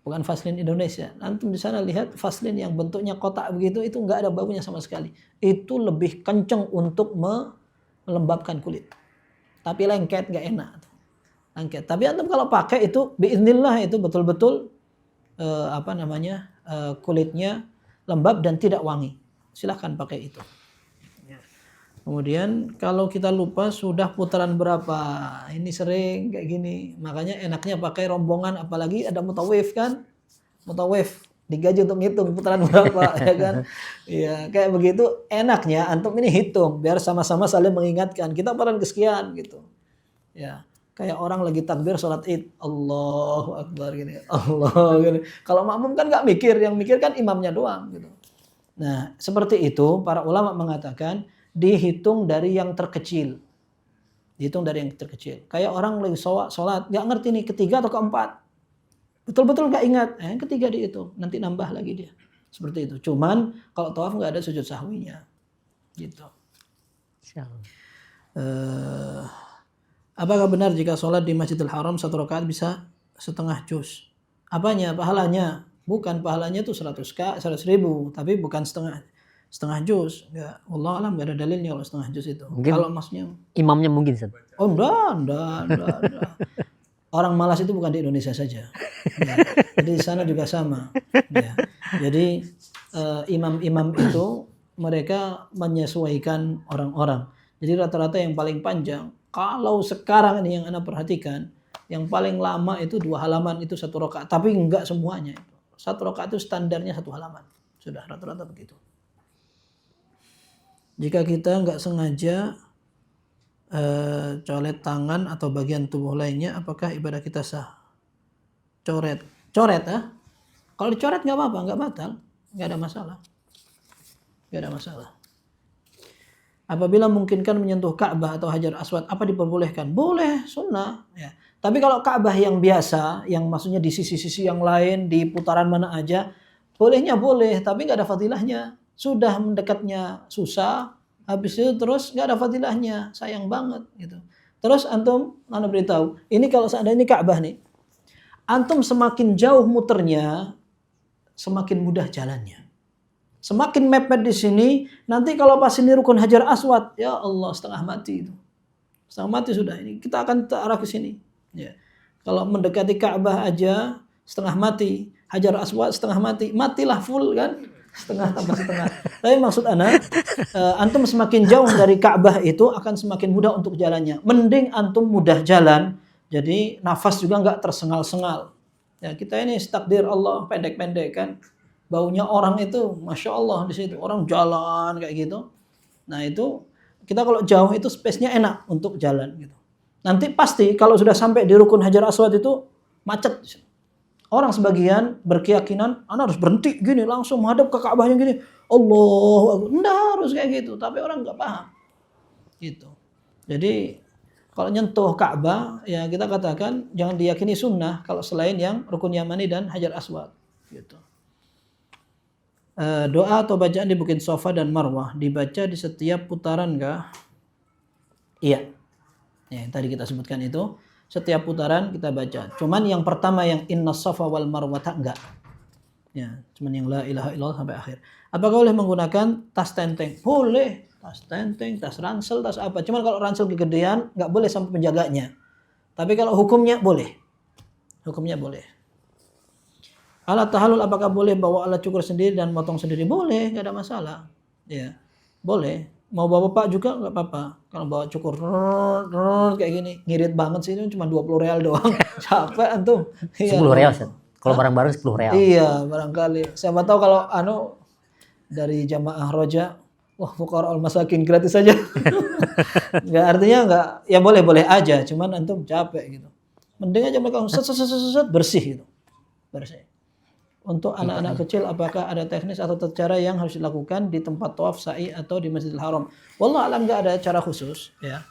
Bukan Vaseline Indonesia. Antum di sana lihat Vaseline yang bentuknya kotak begitu, itu enggak ada baunya sama sekali. Itu lebih kenceng untuk melembabkan kulit. Tapi lengket enggak enak. Lengket. Tapi antum kalau pakai itu biiznillah itu betul-betul kulitnya lembab dan tidak wangi. Silahkan pakai itu. Kemudian kalau kita lupa sudah putaran berapa, ini sering kayak gini. Makanya enaknya pakai rombongan, apalagi ada mutawif kan, mutawif digaji untuk ngitung putaran berapa, ya kan? Iya, kayak begitu enaknya antum ini hitung, biar sama-sama saling mengingatkan kita putaran kesekian gitu. Ya, kayak orang lagi takbir sholat id, Allahu Akbar gini, Allah gini. Kalau makmum kan nggak mikir, yang mikir kan imamnya doang gitu. Nah, seperti itu para ulama mengatakan dihitung dari yang terkecil. Dihitung dari yang terkecil. Kayak orang lagi sholat, nggak ngerti nih ketiga atau keempat. Betul-betul nggak ingat. Yang ketiga dihitung, nanti nambah lagi dia. Seperti itu. Cuman kalau tawaf nggak ada sujud sahwinya. Gitu. Apakah benar jika sholat di Masjidil Haram 1 rakaat bisa setengah juz? Apanya? Pahalanya? Bukan, pahalanya itu 100 ribu, tapi bukan setengah juz. Ya, Allah alam nggak ada dalilnya kalau setengah juz itu. Mungkin kalau maksudnya imamnya mungkin Ustaz. Oh enggak. Orang malas itu bukan di Indonesia saja. Ya, jadi di sana juga sama. Ya, jadi imam-imam itu mereka menyesuaikan orang-orang. Jadi rata-rata yang paling panjang, kalau sekarang ini yang Anda perhatikan, yang paling lama itu 2 halaman itu 1 rakaat, tapi enggak semuanya. 1 rakaat itu standarnya 1 halaman. Sudah rata-rata begitu. Jika kita nggak sengaja coret tangan atau bagian tubuh lainnya, apakah ibadah kita sah? Coret, Kalau dicoret nggak apa-apa, nggak batal, nggak ada masalah. Apabila memungkinkan menyentuh Ka'bah atau Hajar Aswad, apa diperbolehkan? Boleh, sunnah. Ya. Tapi kalau Ka'bah yang biasa, yang maksudnya di sisi-sisi yang lain, di putaran mana aja, bolehnya boleh, tapi nggak ada fadilahnya. Sudah mendekatnya susah, habis itu terus nggak ada fadilahnya, sayang banget gitu. Terus antum, Anda beritahu, ini kalau seandainya ini Ka'bah nih, antum semakin jauh muternya, semakin mudah jalannya. Semakin mepet di sini, nanti kalau pas ini rukun Hajar Aswad, ya Allah setengah mati itu. Setengah mati sudah ini. Kita akan arah ke sini. Ya. Kalau mendekati Ka'bah aja setengah mati, Hajar Aswad setengah mati, matilah full kan? Setengah tambah setengah. Tapi maksud antum semakin jauh dari Ka'bah itu akan semakin mudah untuk jalannya. Mending antum mudah jalan, jadi nafas juga nggak tersengal-sengal. Ya, kita ini takdir Allah pendek-pendek kan. Baunya orang itu, masya Allah di situ orang jalan kayak gitu. Nah itu kita kalau jauh itu space-nya enak untuk jalan gitu. Nanti pasti kalau sudah sampai di rukun Hajar Aswad itu macet. Orang sebagian berkeyakinan, Anda harus berhenti gini langsung menghadap ke Ka'bahnya gini. Allah, enggak harus kayak gitu. Tapi orang nggak paham. Gitu. Jadi kalau nyentuh Ka'bah, ya kita katakan jangan diyakini sunnah kalau selain yang rukun Yamani dan Hajar Aswad. Gitu. Doa atau bacaan di Bukit Safa dan Marwah dibaca di setiap putaran kah? Iya. Ya, tadi kita sebutkan itu. Setiap putaran kita baca. Cuman yang pertama yang inna safa wal marwata enggak. Ya, cuman yang la ilaha illallah sampai akhir. Apakah boleh menggunakan tas tenteng? Boleh. Tas tenteng, tas ransel, tas apa. Cuman kalau ransel kegedean enggak boleh sampai penjaganya. Tapi kalau hukumnya boleh. Hukumnya boleh. Alat tahallul apakah boleh bawa alat cukur sendiri dan motong sendiri? Boleh, enggak ada masalah. Ya. Boleh. Mau bawa Pak juga nggak apa-apa. Kalau bawa cukur kayak gini, ngirit banget sih, ini cuma 20 real doang. Capek antum. 10 real, Ustaz. Kalau barang-barang 10 real. Iya, barangkali. Siapa tahu kalau dari jamaah Roja, wah fuqara masakin gratis saja. Nggak, artinya nggak, ya boleh-boleh aja, cuman antum capek gitu. Mending aja mereka set bersih gitu. Bersih. Untuk anak-anak kecil apakah ada teknis atau cara yang harus dilakukan di tempat tawaf, sa'i atau di Masjidil Haram? Wallah alam nggak ada cara khusus ya.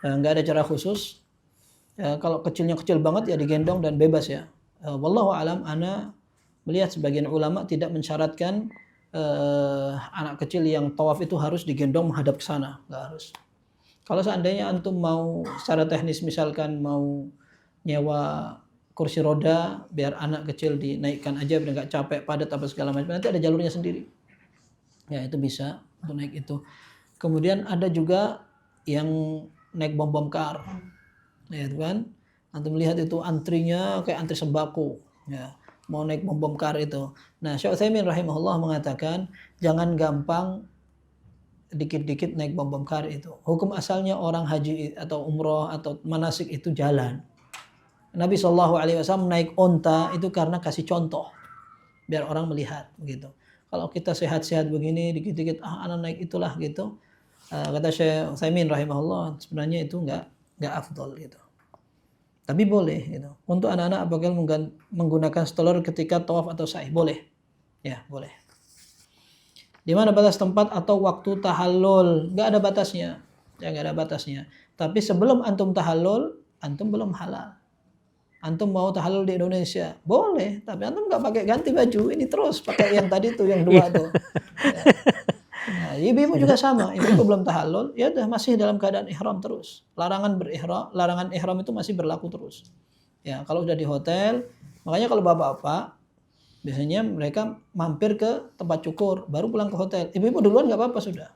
Nggak ada cara khusus. Ya, kalau kecilnya kecil banget ya digendong dan bebas ya. Wallahu alam, ana melihat sebagian ulama tidak mensyaratkan anak kecil yang tawaf itu harus digendong menghadap ke sana, nggak harus. Kalau seandainya antum mau secara teknis misalkan mau nyewa kursi roda biar anak kecil dinaikkan aja biar nggak capek padat apa segala macam, nanti ada jalurnya sendiri. Ya itu bisa untuk naik itu. Kemudian ada juga yang naik bom car. Ya itu kan. Antum melihat itu antrinya kayak antri sembako. Ya, mau naik bom car itu. Nah, Syekh Utsaimin rahimahullah mengatakan jangan gampang dikit-dikit naik bom car itu. Hukum asalnya orang haji atau umroh atau manasik itu jalan. Nabi SAW naik onta itu karena kasih contoh biar orang melihat gitu. Kalau kita sehat-sehat begini dikit-dikit anak naik itulah gitu. Kata Syekh Utsaimin rahimahullah sebenarnya itu enggak afdol gitu. Tapi boleh gitu. Untuk anak-anak apakah menggunakan stroller ketika tawaf atau sa'i? Boleh. Ya, boleh. Di mana batas tempat atau waktu tahallul? Enggak ada batasnya. Ya, enggak ada batasnya. Tapi sebelum antum tahallul, antum belum halal. Antum mau tahallul di Indonesia, boleh, tapi antum nggak pakai ganti baju, ini terus pakai yang tadi tuh, yang dua tuh. Ya. Nah, ibu-ibu juga sama, ibu belum tahallul, ya udah masih dalam keadaan ihram terus. Larangan ihram itu masih berlaku terus. Ya, kalau udah di hotel, makanya kalau bapak-bapak biasanya mereka mampir ke tempat cukur, baru pulang ke hotel. Ibu-ibu duluan nggak apa-apa sudah.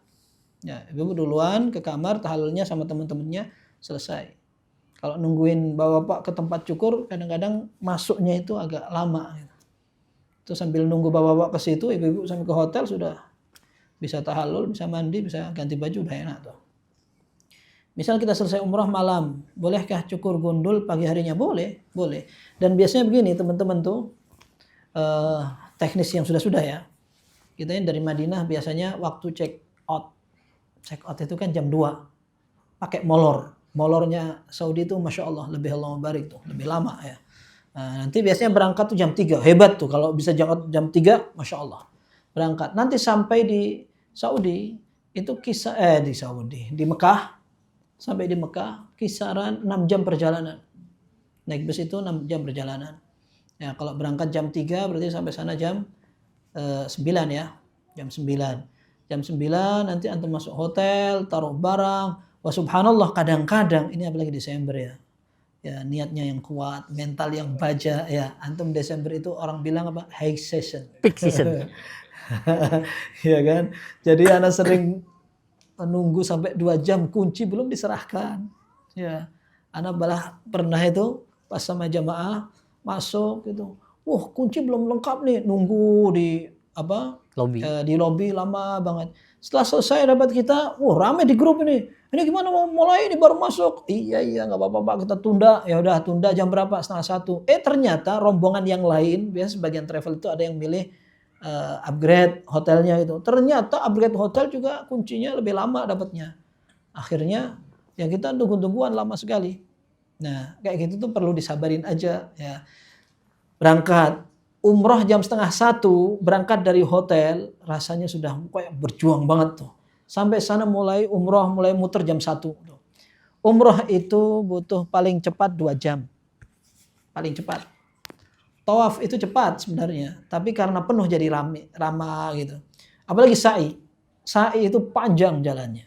Ya, ibu-ibu duluan ke kamar tahallulnya sama teman-temannya selesai. Kalau nungguin bapak-bapak ke tempat cukur, kadang-kadang masuknya itu agak lama. Itu sambil nunggu bapak-bapak ke situ, ibu-ibu sampai ke hotel sudah bisa tahallul, bisa mandi, bisa ganti baju, udah enak tuh. Misal kita selesai umrah malam, bolehkah cukur gundul pagi harinya? Boleh, boleh. Dan biasanya begini teman-teman tuh, teknis yang sudah-sudah ya. Kita ini dari Madinah biasanya waktu check out itu kan jam 2, pakai molor. Molornya Saudi itu Masya Allah lebih Allah barik tuh, lebih lama ya. Nah, nanti biasanya berangkat tuh jam 3, hebat tuh kalau bisa jam 3, Masya Allah berangkat. Nanti sampai di Saudi itu di Mekah, sampai di Mekah kisaran 6 jam perjalanan. Naik bus itu 6 jam perjalanan. Ya, kalau berangkat jam 3 berarti sampai sana jam 9 ya, jam 9. Jam 9 nanti antum masuk hotel, taruh barang. Wah subhanallah, kadang-kadang ini apalagi Desember ya. Ya niatnya yang kuat, mental yang baja ya. Antum Desember itu orang bilang apa? High season. Peak season. Ya kan? Jadi anak sering menunggu sampai 2 jam kunci belum diserahkan. Ya. Anak malah pernah itu pas sama jamaah masuk gitu. Wah, kunci belum lengkap nih, nunggu di Lobby. Di lobby lama banget. Setelah selesai dapat kita, rame di grup ini. Ini gimana mau mulai ini baru masuk? Iya nggak apa-apa Pak, kita tunda. Ya udah tunda jam berapa? 12:30. Ternyata rombongan yang lain, biasanya sebagian travel itu ada yang milih upgrade hotelnya itu. Ternyata upgrade hotel juga kuncinya lebih lama dapatnya. Akhirnya ya kita tunggu-tungguan lama sekali. Nah kayak gitu tuh perlu disabarin aja ya. Berangkat umroh jam 12:30, berangkat dari hotel, rasanya sudah kayak berjuang banget tuh. Sampai sana mulai umroh, mulai muter jam 1. Umroh itu butuh paling cepat 2 jam. Paling cepat. Tawaf itu cepat sebenarnya, tapi karena penuh jadi ramah gitu. Apalagi sa'i. Sa'i itu panjang jalannya.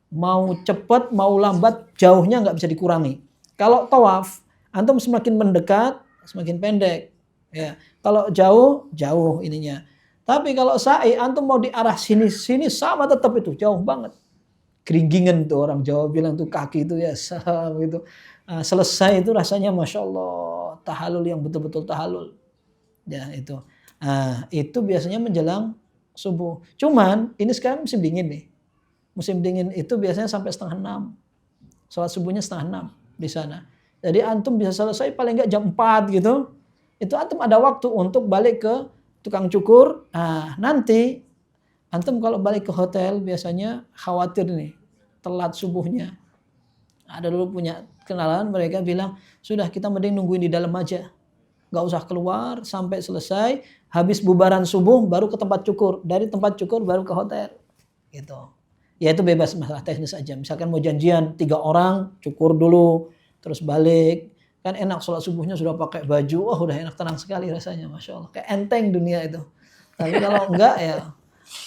Mau cepat, mau lambat, jauhnya nggak bisa dikurangi. Kalau tawaf, antum semakin mendekat, semakin pendek. Ya, kalau jauh ininya. Tapi kalau sa'i antum mau di arah sini sama tetap itu jauh banget. Keringgingan tuh orang Jawa bilang tuh kaki itu ya gitu. Selesai itu rasanya Masya Allah tahallul yang betul-betul tahallul. Ya itu. Itu biasanya menjelang subuh. Cuman ini sekarang musim dingin nih. Musim dingin itu biasanya sampai 5:30. Sholat subuhnya 5:30 di sana. Jadi antum bisa selesai paling enggak jam 4 gitu. Itu antum ada waktu untuk balik ke tukang cukur. Nanti Antum kalau balik ke hotel biasanya khawatir nih telat subuhnya. Ada dulu punya kenalan, mereka bilang sudah kita mending nungguin di dalam aja, nggak usah keluar sampai selesai, habis bubaran subuh baru ke tempat cukur, dari tempat cukur baru ke hotel gitu. Ya itu bebas, masalah teknis aja. Misalkan mau janjian 3 orang cukur dulu terus balik, kan enak, sholat subuhnya sudah pakai baju, wah udah enak, tenang sekali rasanya, masya Allah, kayak enteng dunia itu. Tapi kalau enggak ya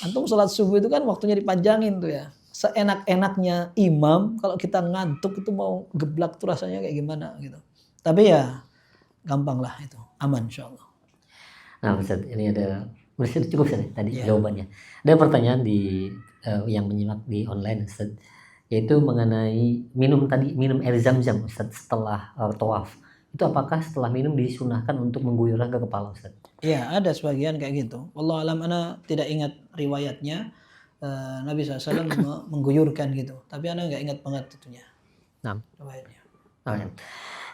antum sholat subuh itu kan waktunya dipanjangin tuh ya. Seenak-enaknya imam, kalau kita ngantuk itu mau geblak tuh rasanya kayak gimana gitu. Tapi ya gampang lah itu, aman insya Allah. Nah Ustaz, ini ada Ustaz, cukup Ustaz tadi Iya. jawabannya. Ada pertanyaan di yang menyimak di online Ustaz, yaitu mengenai minum air zam-zam Ustaz setelah tawaf. Itu apakah setelah minum disunahkan untuk mengguyurkan ke kepala Ustaz? Ya ada sebagian kayak gitu. Wallahu alam, ana tidak ingat riwayatnya. Nabi SAW mengguyurkan gitu. Tapi ana nggak ingat banget itunya. Nah, Riwayatnya.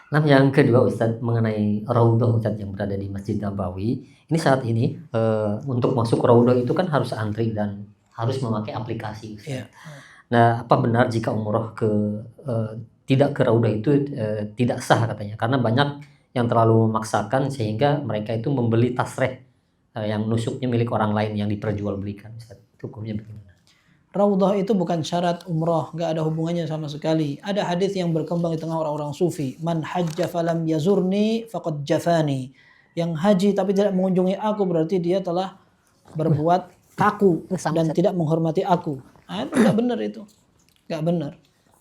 Nah, yang kedua Ustaz mengenai raudhah Ustaz yang berada di Masjid Nabawi. Ini saat ini untuk masuk raudhah itu kan harus antri dan harus memakai aplikasi Ustaz. Iya. Nah, apa benar jika umroh tidak ke raudhah itu tidak sah katanya? Karena banyak yang terlalu memaksakan sehingga mereka itu membeli tasreh yang nusuknya milik orang lain yang diperjualbelikan Ustaz. Itu hukumnya bagaimana? Raudhah itu bukan syarat umrah, nggak ada hubungannya sama sekali. Ada hadis yang berkembang di tengah orang-orang sufi, man hajja falam yazurni faqad jafani. Yang haji tapi tidak mengunjungi aku berarti dia telah berbuat kaku dan tidak menghormati aku. Nah, itu nggak benar itu, nggak benar.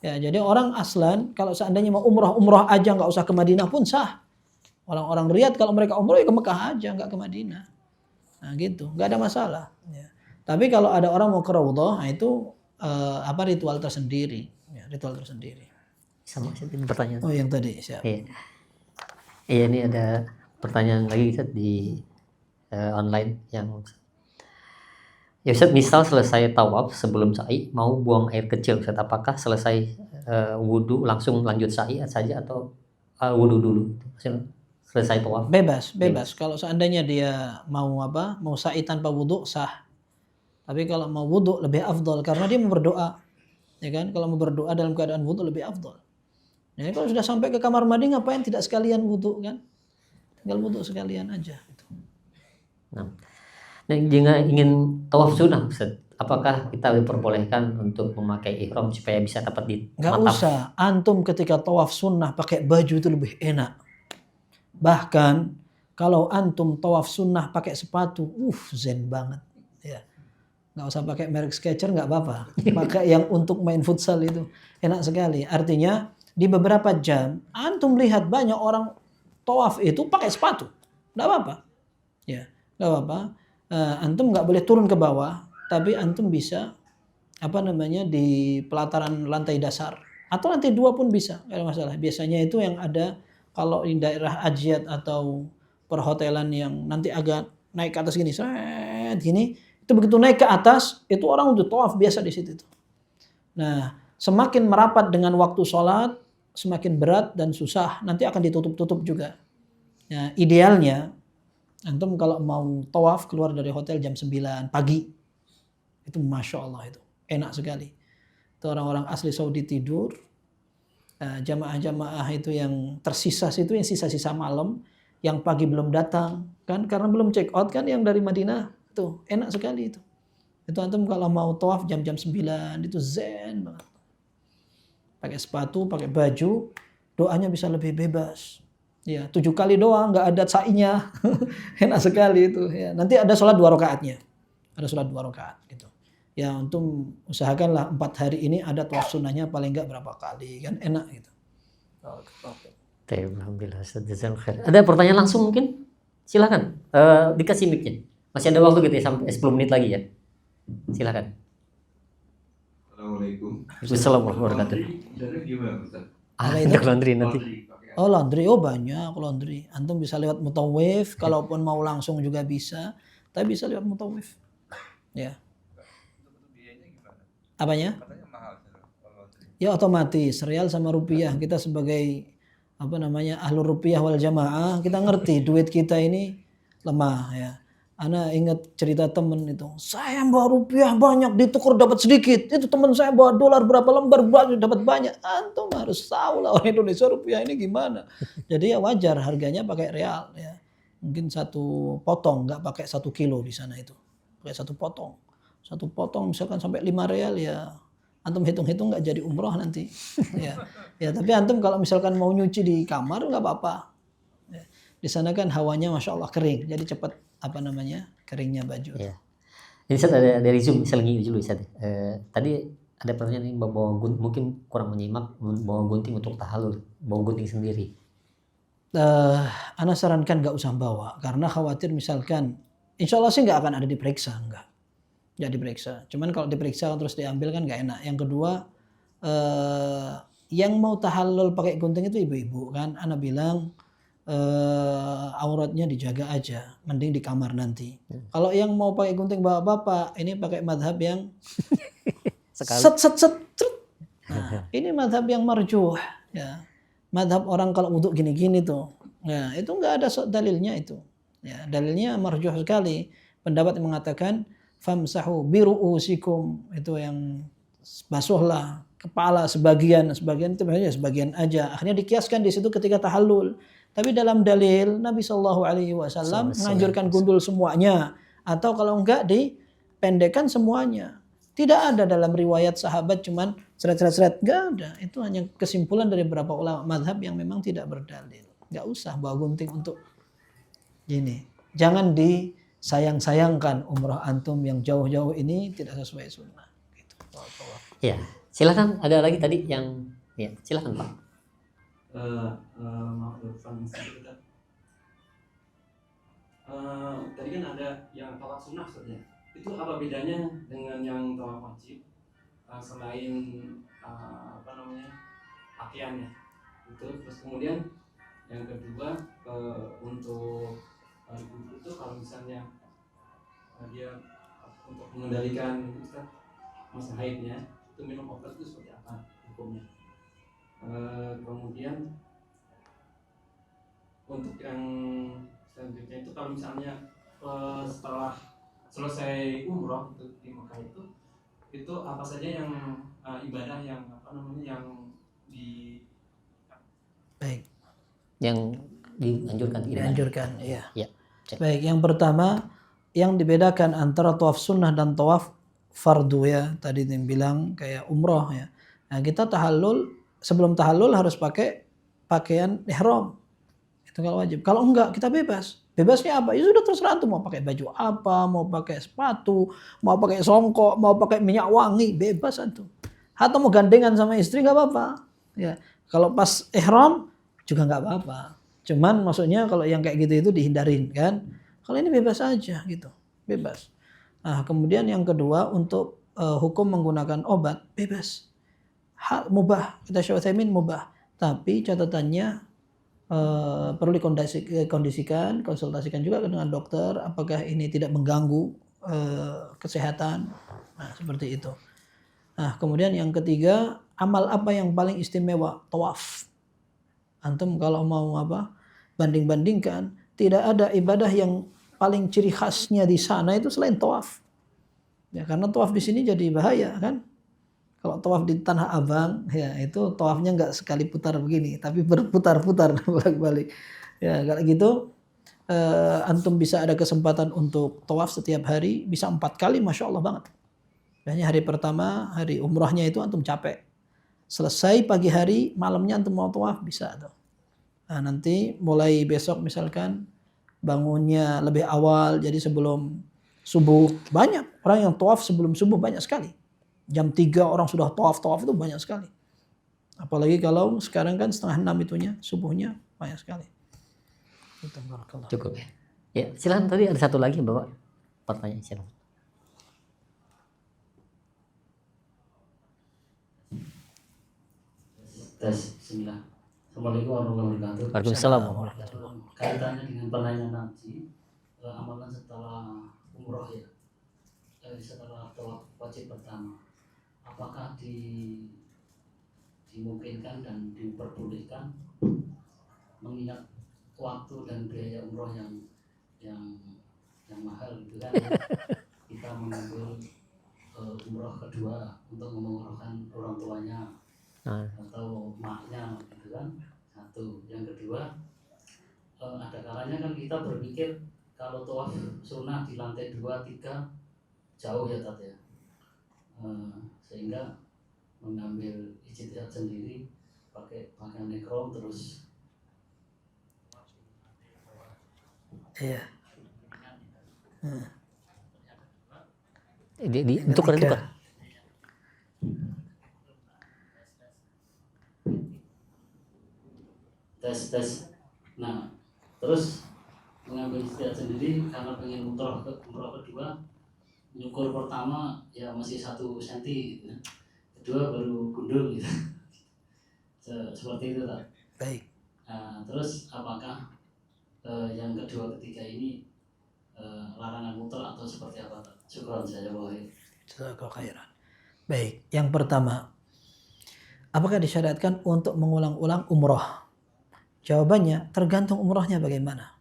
Ya, jadi orang aslan kalau seandainya mau umrah aja nggak usah ke Madinah pun sah. Orang-orang Riyadh kalau mereka umrah ya ke Mekah aja, nggak ke Madinah. Nah gitu, nggak ada masalah. Ya. Tapi kalau ada orang mau ke Raudhah, nah itu ritual tersendiri, ya, ritual tersendiri. Sama ini pertanyaan. Oh yang tadi siap. Iya. Iya, ini ada pertanyaan lagi Ustaz di online yang ya Ustaz, misal selesai tawaf sebelum sa'i mau buang air kecil Ustaz, apakah selesai wudhu langsung lanjut sa'i saja atau wudhu dulu? Maksudnya selesai tawaf? Bebas. Kalau seandainya dia mau sa'i tanpa wudhu sah. Tapi kalau mau wudhu lebih afdol karena dia mau berdoa, ya kan? Kalau mau berdoa dalam keadaan wudhu lebih afdol. Jadi kalau sudah sampai ke kamar mandi ngapain tidak sekalian wudhu kan? Tinggal wudhu sekalian aja. Nah, jika ingin tawaf sunnah Ustaz, apakah kita diperbolehkan untuk memakai ihram supaya bisa dapat di Nggak mataf? usah. Antum ketika tawaf sunnah pakai baju itu lebih enak. Bahkan kalau antum tawaf sunnah pakai sepatu, zen banget. Ya. Nggak usah pakai merek Skechers nggak apa-apa. Pakai yang untuk main futsal itu enak sekali. Artinya di beberapa jam antum lihat banyak orang tawaf itu pakai sepatu, nggak apa-apa. Ya, nggak apa-apa. Antum nggak boleh turun ke bawah, tapi antum bisa di pelataran lantai dasar atau lantai 2 pun bisa, nggak ada masalah. Biasanya itu yang ada kalau di daerah Ajiat atau perhotelan yang nanti agak naik ke atas gini, gini. Itu begitu naik ke atas, itu orang udah tawaf biasa di situ. Nah, semakin merapat dengan waktu sholat, semakin berat dan susah. Nanti akan ditutup-tutup juga. Nah, idealnya, antum kalau mau tawaf keluar dari hotel jam 9 pagi. Itu Masya Allah itu. Enak sekali. Itu orang-orang asli Saudi tidur. Jamaah-jamaah itu yang tersisa situ, yang sisa-sisa malam. Yang pagi belum datang. Kan karena belum check out kan yang dari Madinah. Tuh, enak sekali itu. Itu antum kalau mau tawaf jam-jam 9 itu zen banget. Pakai sepatu, pakai baju, doanya bisa lebih bebas. Ya, 7 kali doang, nggak ada sa'inya. Enak sekali itu. Ya, nanti ada sholat 2 rakaatnya. Ada sholat 2 rakaat gitu. Ya, antum usahakanlah 4 hari ini ada tawaf sunnahnya paling nggak berapa kali kan enak gitu. Alhamdulillah. Ada pertanyaan langsung mungkin? Silakan. Dikasih mic-nya. Masih ada waktu gitu ya sampai 10 menit lagi ya. Silakan. Assalamualaikum. Assalamualaikum warahmatullahi Laundry gimana Ustaz? Untuk laundry nanti. Oh laundry, banyak laundry. Antum bisa lewat mutawif, kalaupun mau langsung juga bisa. Tapi bisa lewat mutawif. Ya. Apanya? Katanya mahal laundry. Ya otomatis, real sama rupiah. Kita sebagai ahlur rupiah wal jamaah, kita ngerti duit kita ini lemah ya. Ana ingat cerita temen itu, saya bawa rupiah banyak ditukar dapat sedikit. Itu teman saya bawa dolar berapa lembar banyak dapat banyak. Antum harus tahu lah orang Indonesia rupiah ini gimana. Jadi ya wajar harganya pakai real ya. Mungkin satu potong, nggak pakai 1 kilo di sana itu. Pakai satu potong. Satu potong misalkan sampai 5 real ya. Antum hitung-hitung nggak jadi umroh nanti. Ya. Ya tapi antum kalau misalkan mau nyuci di kamar nggak apa-apa. Ya. Di sana kan hawanya masya Allah kering, jadi cepat keringnya baju. Ya. Ini Ustaz ada dari Zoom bisa lagi dulu Ustaz. Tadi ada pertanyaan ini bawa gunting, mungkin kurang menyimak, bawa gunting untuk tahallul, bawa gunting sendiri. Ana sarankan nggak usah bawa karena khawatir misalkan, insya Allah sih nggak akan ada diperiksa, nggak diperiksa. Cuman kalau diperiksa terus diambil kan nggak enak. Yang kedua, yang mau tahallul pakai gunting itu ibu-ibu kan. Ana bilang auratnya dijaga aja, mending di kamar nanti. Kalau yang mau pakai gunting bapak-bapak, ini pakai madhab yang set. Nah, ini madhab yang marjuh, ya. Madhab orang kalau wudhu gini-gini tuh, ya itu nggak ada dalilnya itu. Ya, dalilnya marjuh sekali. Pendapat yang mengatakan famsahu biru'usikum, itu yang basuhlah kepala sebagian itu maksudnya sebagian aja. Akhirnya dikiaskan di situ ketika tahallul. Tapi dalam dalil Nabi Shallallahu Alaihi Wasallam menganjurkan gundul semuanya, atau kalau enggak dipendekkan semuanya. Tidak ada dalam riwayat sahabat cuman seret, enggak ada. Itu hanya kesimpulan dari beberapa ulama madhab yang memang tidak berdalil. Enggak usah bawa gunting untuk gini. Jangan disayang-sayangkan umrah antum yang jauh-jauh ini tidak sesuai sunnah. Gitu. Ya, silakan ada lagi tadi yang ya silakan Pak. Maaf Irfan sedikit. Tadi kan ada yang tawaf sunnah saja. Itu apa bedanya dengan yang tawaf wajib selain pakaiannya? Itu terus kemudian yang kedua untuk itu kalau misalnya dia untuk mengendalikan masa haidnya itu minum obat itu seperti apa hukumnya? Kemudian untuk yang selanjutnya itu kalau misalnya setelah selesai umroh untuk di Mekah itu apa saja yang ibadah yang yang di Baik. Yang dianjurkan iya. Ya. Baik, yang pertama yang dibedakan antara tawaf sunnah dan tawaf fardu ya, tadi yang bilang kayak umroh ya. Nah, kita sebelum tahallul harus pakai pakaian ihram. Itu kalau wajib. Kalau enggak, kita bebas. Bebasnya apa? Ya sudah terserah antum mau pakai baju apa, mau pakai sepatu, mau pakai songkok, mau pakai minyak wangi, bebas antum. Atau mau gandengan sama istri enggak apa-apa. Ya. Kalau pas ihram juga enggak apa-apa. Cuman maksudnya kalau yang kayak gitu itu dihindarin kan. Kalau ini bebas aja gitu. Bebas. Nah, kemudian yang kedua untuk hukum menggunakan obat bebas. Hal mubah, kata Syekh Utsaimin mubah. Tapi catatannya perlu dikondisikan, konsultasikan juga dengan dokter apakah ini tidak mengganggu kesehatan. Nah, seperti itu. Nah, kemudian yang ketiga, amal apa yang paling istimewa? Tawaf. Antum kalau mau banding-bandingkan, tidak ada ibadah yang paling ciri khasnya di sana itu selain tawaf. Ya, karena tawaf di sini jadi bahaya kan? Kalau tawaf di Tanah Abang, ya itu tawafnya nggak sekali putar begini, tapi berputar-putar balik-balik. Ya kalau gitu, antum bisa ada kesempatan untuk tawaf setiap hari, bisa 4 kali, masya Allah banget. Biasanya hari pertama, hari umrahnya itu antum capek. Selesai pagi hari, malamnya antum mau tawaf bisa tuh. Nah, nanti mulai besok misalkan bangunnya lebih awal, jadi sebelum subuh banyak orang yang tawaf sebelum subuh banyak sekali. Jam 3 orang sudah tawaf itu banyak sekali. Apalagi kalau sekarang kan 5:30 itunya, subuhnya banyak sekali. Cukup ya. Ya, silakan tadi ada satu lagi Bapak. Pertanyaan silakan. Tes, bismillah. Assalamualaikum warahmatullahi wabarakatuh. Waalaikumsalam. Kaitannya dengan pertanyaan Nabi, amalan setelah umroh ya, setelah tawaf wajib pertama, apakah dimungkinkan dan diperbolehkan mengingat waktu dan biaya umroh yang yang mahal gitu kan. Kita mengambil umroh kedua untuk mengumrohkan orang tuanya atau maknya gitu kan. Satu. Yang kedua, ada kalanya kan kita berpikir kalau tawaf sunnah di lantai 2, 3 jauh ya Tat ya. Sehingga mengambil ijtihad sendiri pakai pakaian ihram terus Iya. Tukar. tes. Nah, terus mengambil ijtihad sendiri karena pengen umroh kedua, nyukur pertama ya masih 1 senti gitu. Kedua baru gundul gitu. Seperti itu tak. Baik. Nah, terus apakah yang kedua ketiga ini larangan mutlak atau seperti apa? Syukran saya boleh. Jazakallahu khairan. Baik, yang pertama, apakah disyariatkan untuk mengulang-ulang umroh? Jawabannya tergantung umrohnya bagaimana.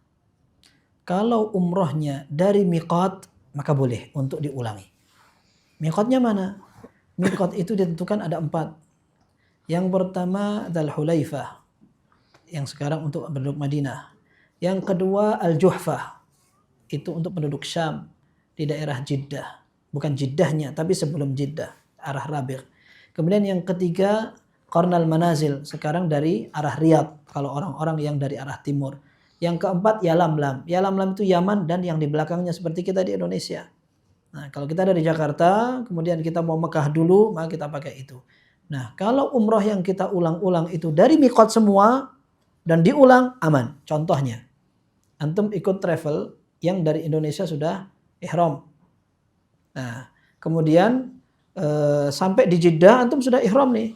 Kalau umrohnya dari miqat, maka boleh untuk diulangi. Miqatnya mana? Miqat itu ditentukan ada 4. Yang pertama Dzul Hulaifah, yang sekarang untuk penduduk Madinah. Yang kedua Al-Juhfah, itu untuk penduduk Syam di daerah Jeddah, bukan Jeddahnya tapi sebelum Jeddah, arah Rabiq. Kemudian yang ketiga Qarnal Manazil, sekarang dari arah Riyadh kalau orang-orang yang dari arah timur. Yang keempat Yalamlam. Yalamlam itu Yaman dan yang di belakangnya seperti kita di Indonesia. Nah, kalau kita dari Jakarta, kemudian kita mau Mekah dulu, maka kita pakai itu. Nah, kalau umroh yang kita ulang-ulang itu dari miqat semua dan diulang, aman. Contohnya, antum ikut travel yang dari Indonesia sudah ihram. Nah, kemudian sampai di Jeddah antum sudah ihram nih.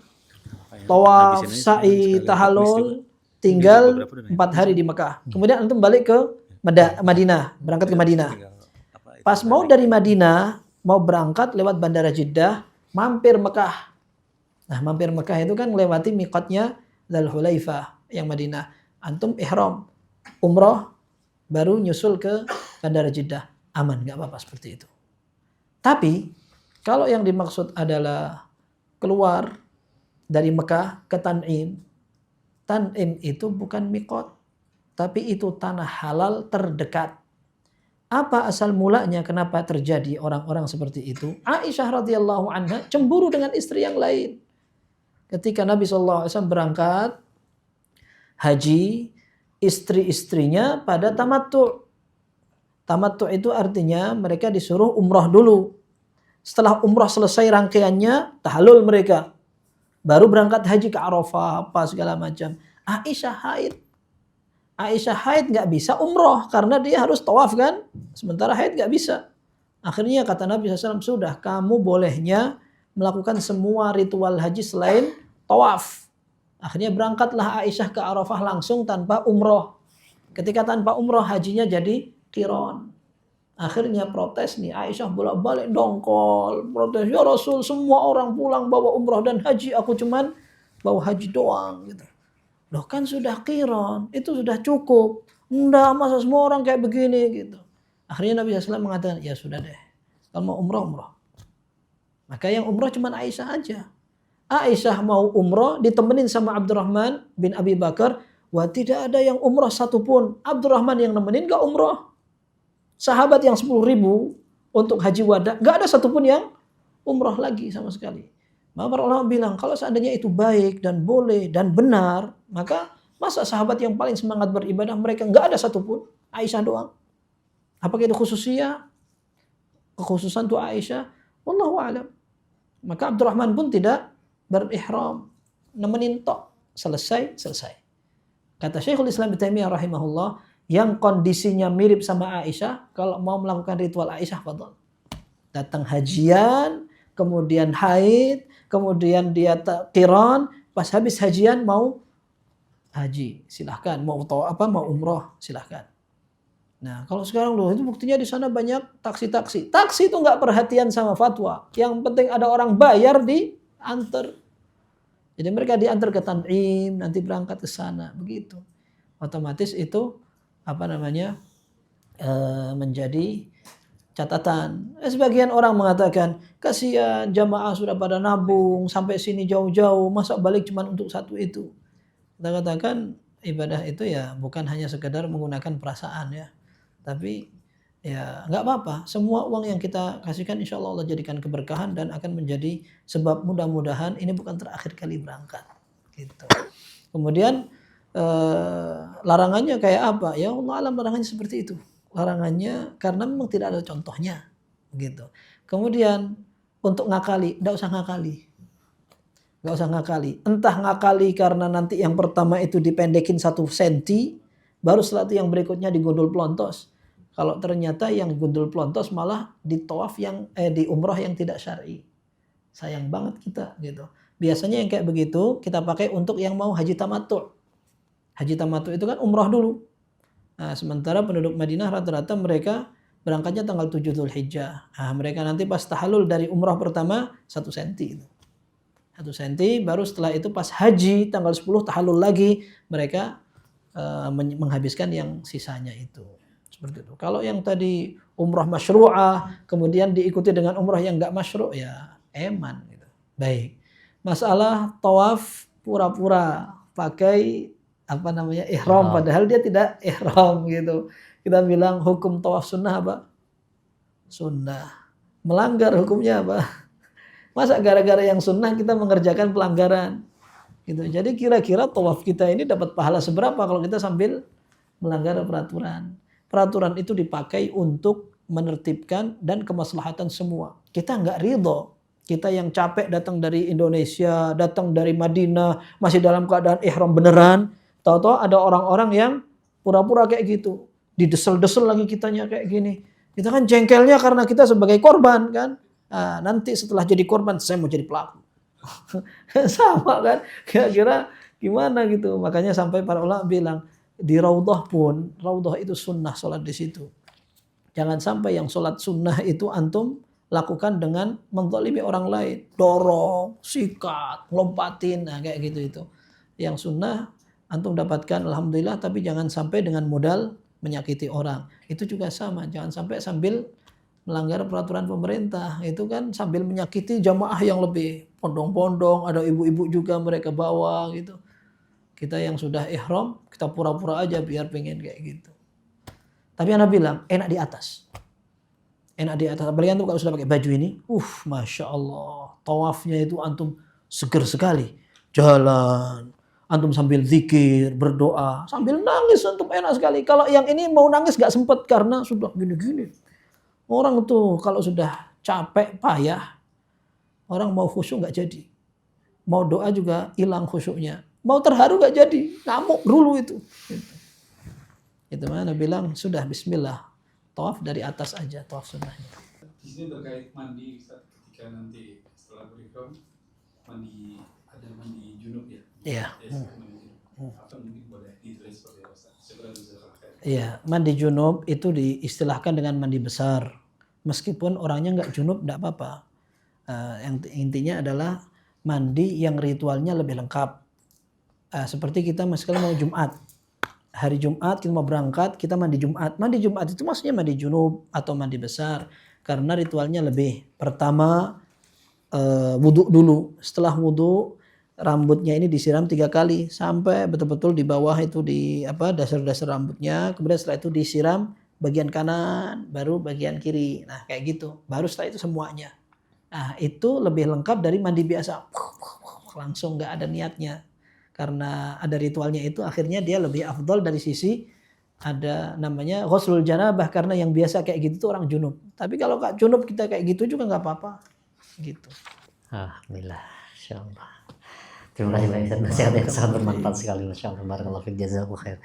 Tawaf, sa'i, tahallul, tinggal 4 hari di Mekah. Kemudian antum balik ke Madinah, berangkat ke Madinah. Pas mau dari Madinah, mau berangkat lewat bandara Jeddah, mampir Mekah. Nah, mampir Mekah itu kan melewati miqatnya Dzul Hulaifah yang Madinah. Antum ihram, umroh, baru nyusul ke bandara Jeddah. Aman, nggak apa-apa seperti itu. Tapi kalau yang dimaksud adalah keluar dari Mekah ke Tan'im, Tan'im itu bukan miqat, tapi itu tanah halal terdekat. Apa asal mulanya kenapa terjadi orang-orang seperti itu? Aisyah radhiyallahu anha cemburu dengan istri yang lain. Ketika Nabi SAW berangkat haji, istri-istrinya pada tamattu'. Tamattu' itu artinya mereka disuruh umrah dulu. Setelah umrah selesai rangkaiannya, tahallul mereka. Baru berangkat haji ke Arafah, apa segala macam. Aisyah haid. Aisyah haid nggak bisa umrah karena dia harus tawaf kan. Sementara haid nggak bisa. Akhirnya kata Nabi SAW, sudah kamu bolehnya melakukan semua ritual haji selain tawaf. Akhirnya berangkatlah Aisyah ke Arafah langsung tanpa umrah. Ketika tanpa umrah hajinya jadi qiran. Akhirnya protes nih Aisyah bolak-balik dongkol. Protes, ya Rasul semua orang pulang bawa umrah dan haji. Aku cuman bawa haji doang gitu. Loh kan sudah qiran. Itu sudah cukup. Enggak masa semua orang kayak begini gitu. Akhirnya Nabi SAW mengatakan ya sudah deh. Kalau mau umrah. Maka yang umrah cuma Aisyah aja. Aisyah mau umrah ditemenin sama Abdurrahman bin Abi Bakar. Wah tidak ada yang umrah satupun. Abdurrahman yang nemenin gak umrah. Sahabat yang 10.000 untuk haji wada. Gak ada satupun yang umrah lagi sama sekali. Maka para ulama bilang kalau seandainya itu baik dan boleh dan benar. Maka masa sahabat yang paling semangat beribadah mereka gak ada satupun. Aisyah doang. Apakah itu khususnya? Kekhususan itu Aisyah? Wallahu a'lam. Maka Abdurrahman pun tidak berihram, nemenin tok, selesai. Kata Syekhul Islam Ibnu Taimiyah rahimahullah, yang kondisinya mirip sama Aisyah, kalau mau melakukan ritual Aisyah, fadhol. Datang hajian, kemudian haid, kemudian dia qiran, pas habis hajian mau haji, silahkan. Mau umroh, silahkan. Nah, kalau sekarang loh, itu buktinya di sana banyak taksi-taksi. Taksi itu nggak perhatian sama fatwa. Yang penting ada orang bayar diantar. Jadi mereka diantar ke Tan'im, nanti berangkat ke sana, begitu. Otomatis itu menjadi catatan. Sebagian orang mengatakan, kasihan jamaah sudah pada nabung sampai sini jauh-jauh, masa balik cuma untuk satu itu. Kita katakan ibadah itu ya bukan hanya sekedar menggunakan perasaan ya, tapi ya nggak apa-apa. Semua uang yang kita kasihkan insya Allah Allah jadikan keberkahan dan akan menjadi sebab mudah-mudahan ini bukan terakhir kali berangkat. Gitu. Kemudian larangannya kayak apa? Ya Allah alam larangannya seperti itu. Larangannya karena memang tidak ada contohnya gitu. Kemudian untuk ngakali, enggak usah ngakali. Enggak usah ngakali. Entah ngakali karena nanti yang pertama itu dipendekin 1 senti, baru setelah itu yang berikutnya digundul pelontos. Kalau ternyata yang gundul pelontos malah di tawaf yang di umrah yang tidak syar'i. Sayang banget kita gitu. Biasanya yang kayak begitu kita pakai untuk yang mau haji tamattu'. Haji tamattu' itu kan umrah dulu. Nah, sementara penduduk Madinah rata-rata mereka berangkatnya tanggal 7 Dzulhijjah. Nah, mereka nanti pas tahallul dari umrah pertama 1 senti itu. 1 senti, baru setelah itu pas haji tanggal 10 tahallul lagi mereka menghabiskan yang sisanya itu. Seperti itu. Kalau yang tadi umrah masyru'ah kemudian diikuti dengan umrah yang enggak masyru' ya eman gitu. Baik. Masalah tawaf pura-pura pakai ihram padahal dia tidak ihram gitu. Kita bilang hukum tawaf sunnah apa? Sunnah. Melanggar hukumnya apa? Masa gara-gara yang sunnah kita mengerjakan pelanggaran? Gitu. Jadi kira-kira tawaf kita ini dapat pahala seberapa kalau kita sambil melanggar peraturan? Peraturan itu dipakai untuk menertibkan dan kemaslahatan semua. Kita nggak ridho. Kita yang capek datang dari Indonesia, datang dari Madinah, masih dalam keadaan ihram beneran. Tahu-tahu ada orang-orang yang pura-pura kayak gitu. Didesel-desel lagi kitanya kayak gini. Kita kan jengkelnya karena kita sebagai korban kan. Nah, nanti setelah jadi korban saya mau jadi pelaku. Sama kan. Kira-kira gimana gitu. Makanya sampai para ulama bilang di raudhah pun, raudhah itu sunnah sholat di situ. Jangan sampai yang sholat sunnah itu antum lakukan dengan menzalimi orang lain. Dorong, sikat, lompatin, nah kayak gitu itu. Yang sunnah antum dapatkan alhamdulillah, tapi jangan sampai dengan modal menyakiti orang. Itu juga sama, jangan sampai sambil melanggar peraturan pemerintah. Itu kan sambil menyakiti jamaah yang lebih pondong-pondong, ada ibu-ibu juga mereka bawa gitu. Kita yang sudah ihram, kita pura-pura aja biar pengen kayak gitu. Tapi Anda bilang, enak di atas. Enak di atas. Apalagi antum kalau sudah pakai baju ini, Masya Allah. Tawafnya itu antum seger sekali. Jalan. Antum sambil zikir, berdoa, sambil nangis antum enak sekali. Kalau yang ini mau nangis gak sempet karena sudah gini-gini. Orang tuh kalau sudah capek, payah, orang mau khusyuk gak jadi. Mau doa juga hilang khusyuknya. Mau terharu gak jadi. Ngamuk dulu itu. Itu mana bilang sudah bismillah. Tawaf dari atas aja, tawaf sunnahnya. Di sini terkait mandi Ustaz, ketika nanti setelah berihram mandi, ada mandi junub ya? Iya. Apa mungkin boleh ditulis seperti apa Ustaz? Iya, mandi junub itu diistilahkan dengan mandi besar. Meskipun orangnya nggak junub nggak apa-apa. Yang intinya adalah mandi yang ritualnya lebih lengkap. Seperti kita misalnya mau Jumat. Hari Jumat kita mau berangkat, kita mandi Jumat. Mandi Jumat itu maksudnya mandi junub atau mandi besar. Karena ritualnya lebih. Pertama wudhu dulu. Setelah wudhu rambutnya ini disiram 3 kali sampai betul-betul di bawah itu di dasar-dasar rambutnya. Kemudian setelah itu disiram bagian kanan, baru bagian kiri. Nah kayak gitu. Baru setelah itu semuanya. Nah itu lebih lengkap dari mandi biasa. Langsung nggak ada niatnya. Karena ada ritualnya itu akhirnya dia lebih afdal dari sisi ada namanya ghuslul janabah, karena yang biasa kayak gitu tuh orang junub. Tapi kalau Kak junub kita kayak gitu juga nggak apa-apa. Gitu. Alhamdulillah, insyaallah. Terima kasih banyak Ustaz, nasihat yang sangat bermanfaat sekali, masyaallah. Barakallahu fiik, jazakallahu khair.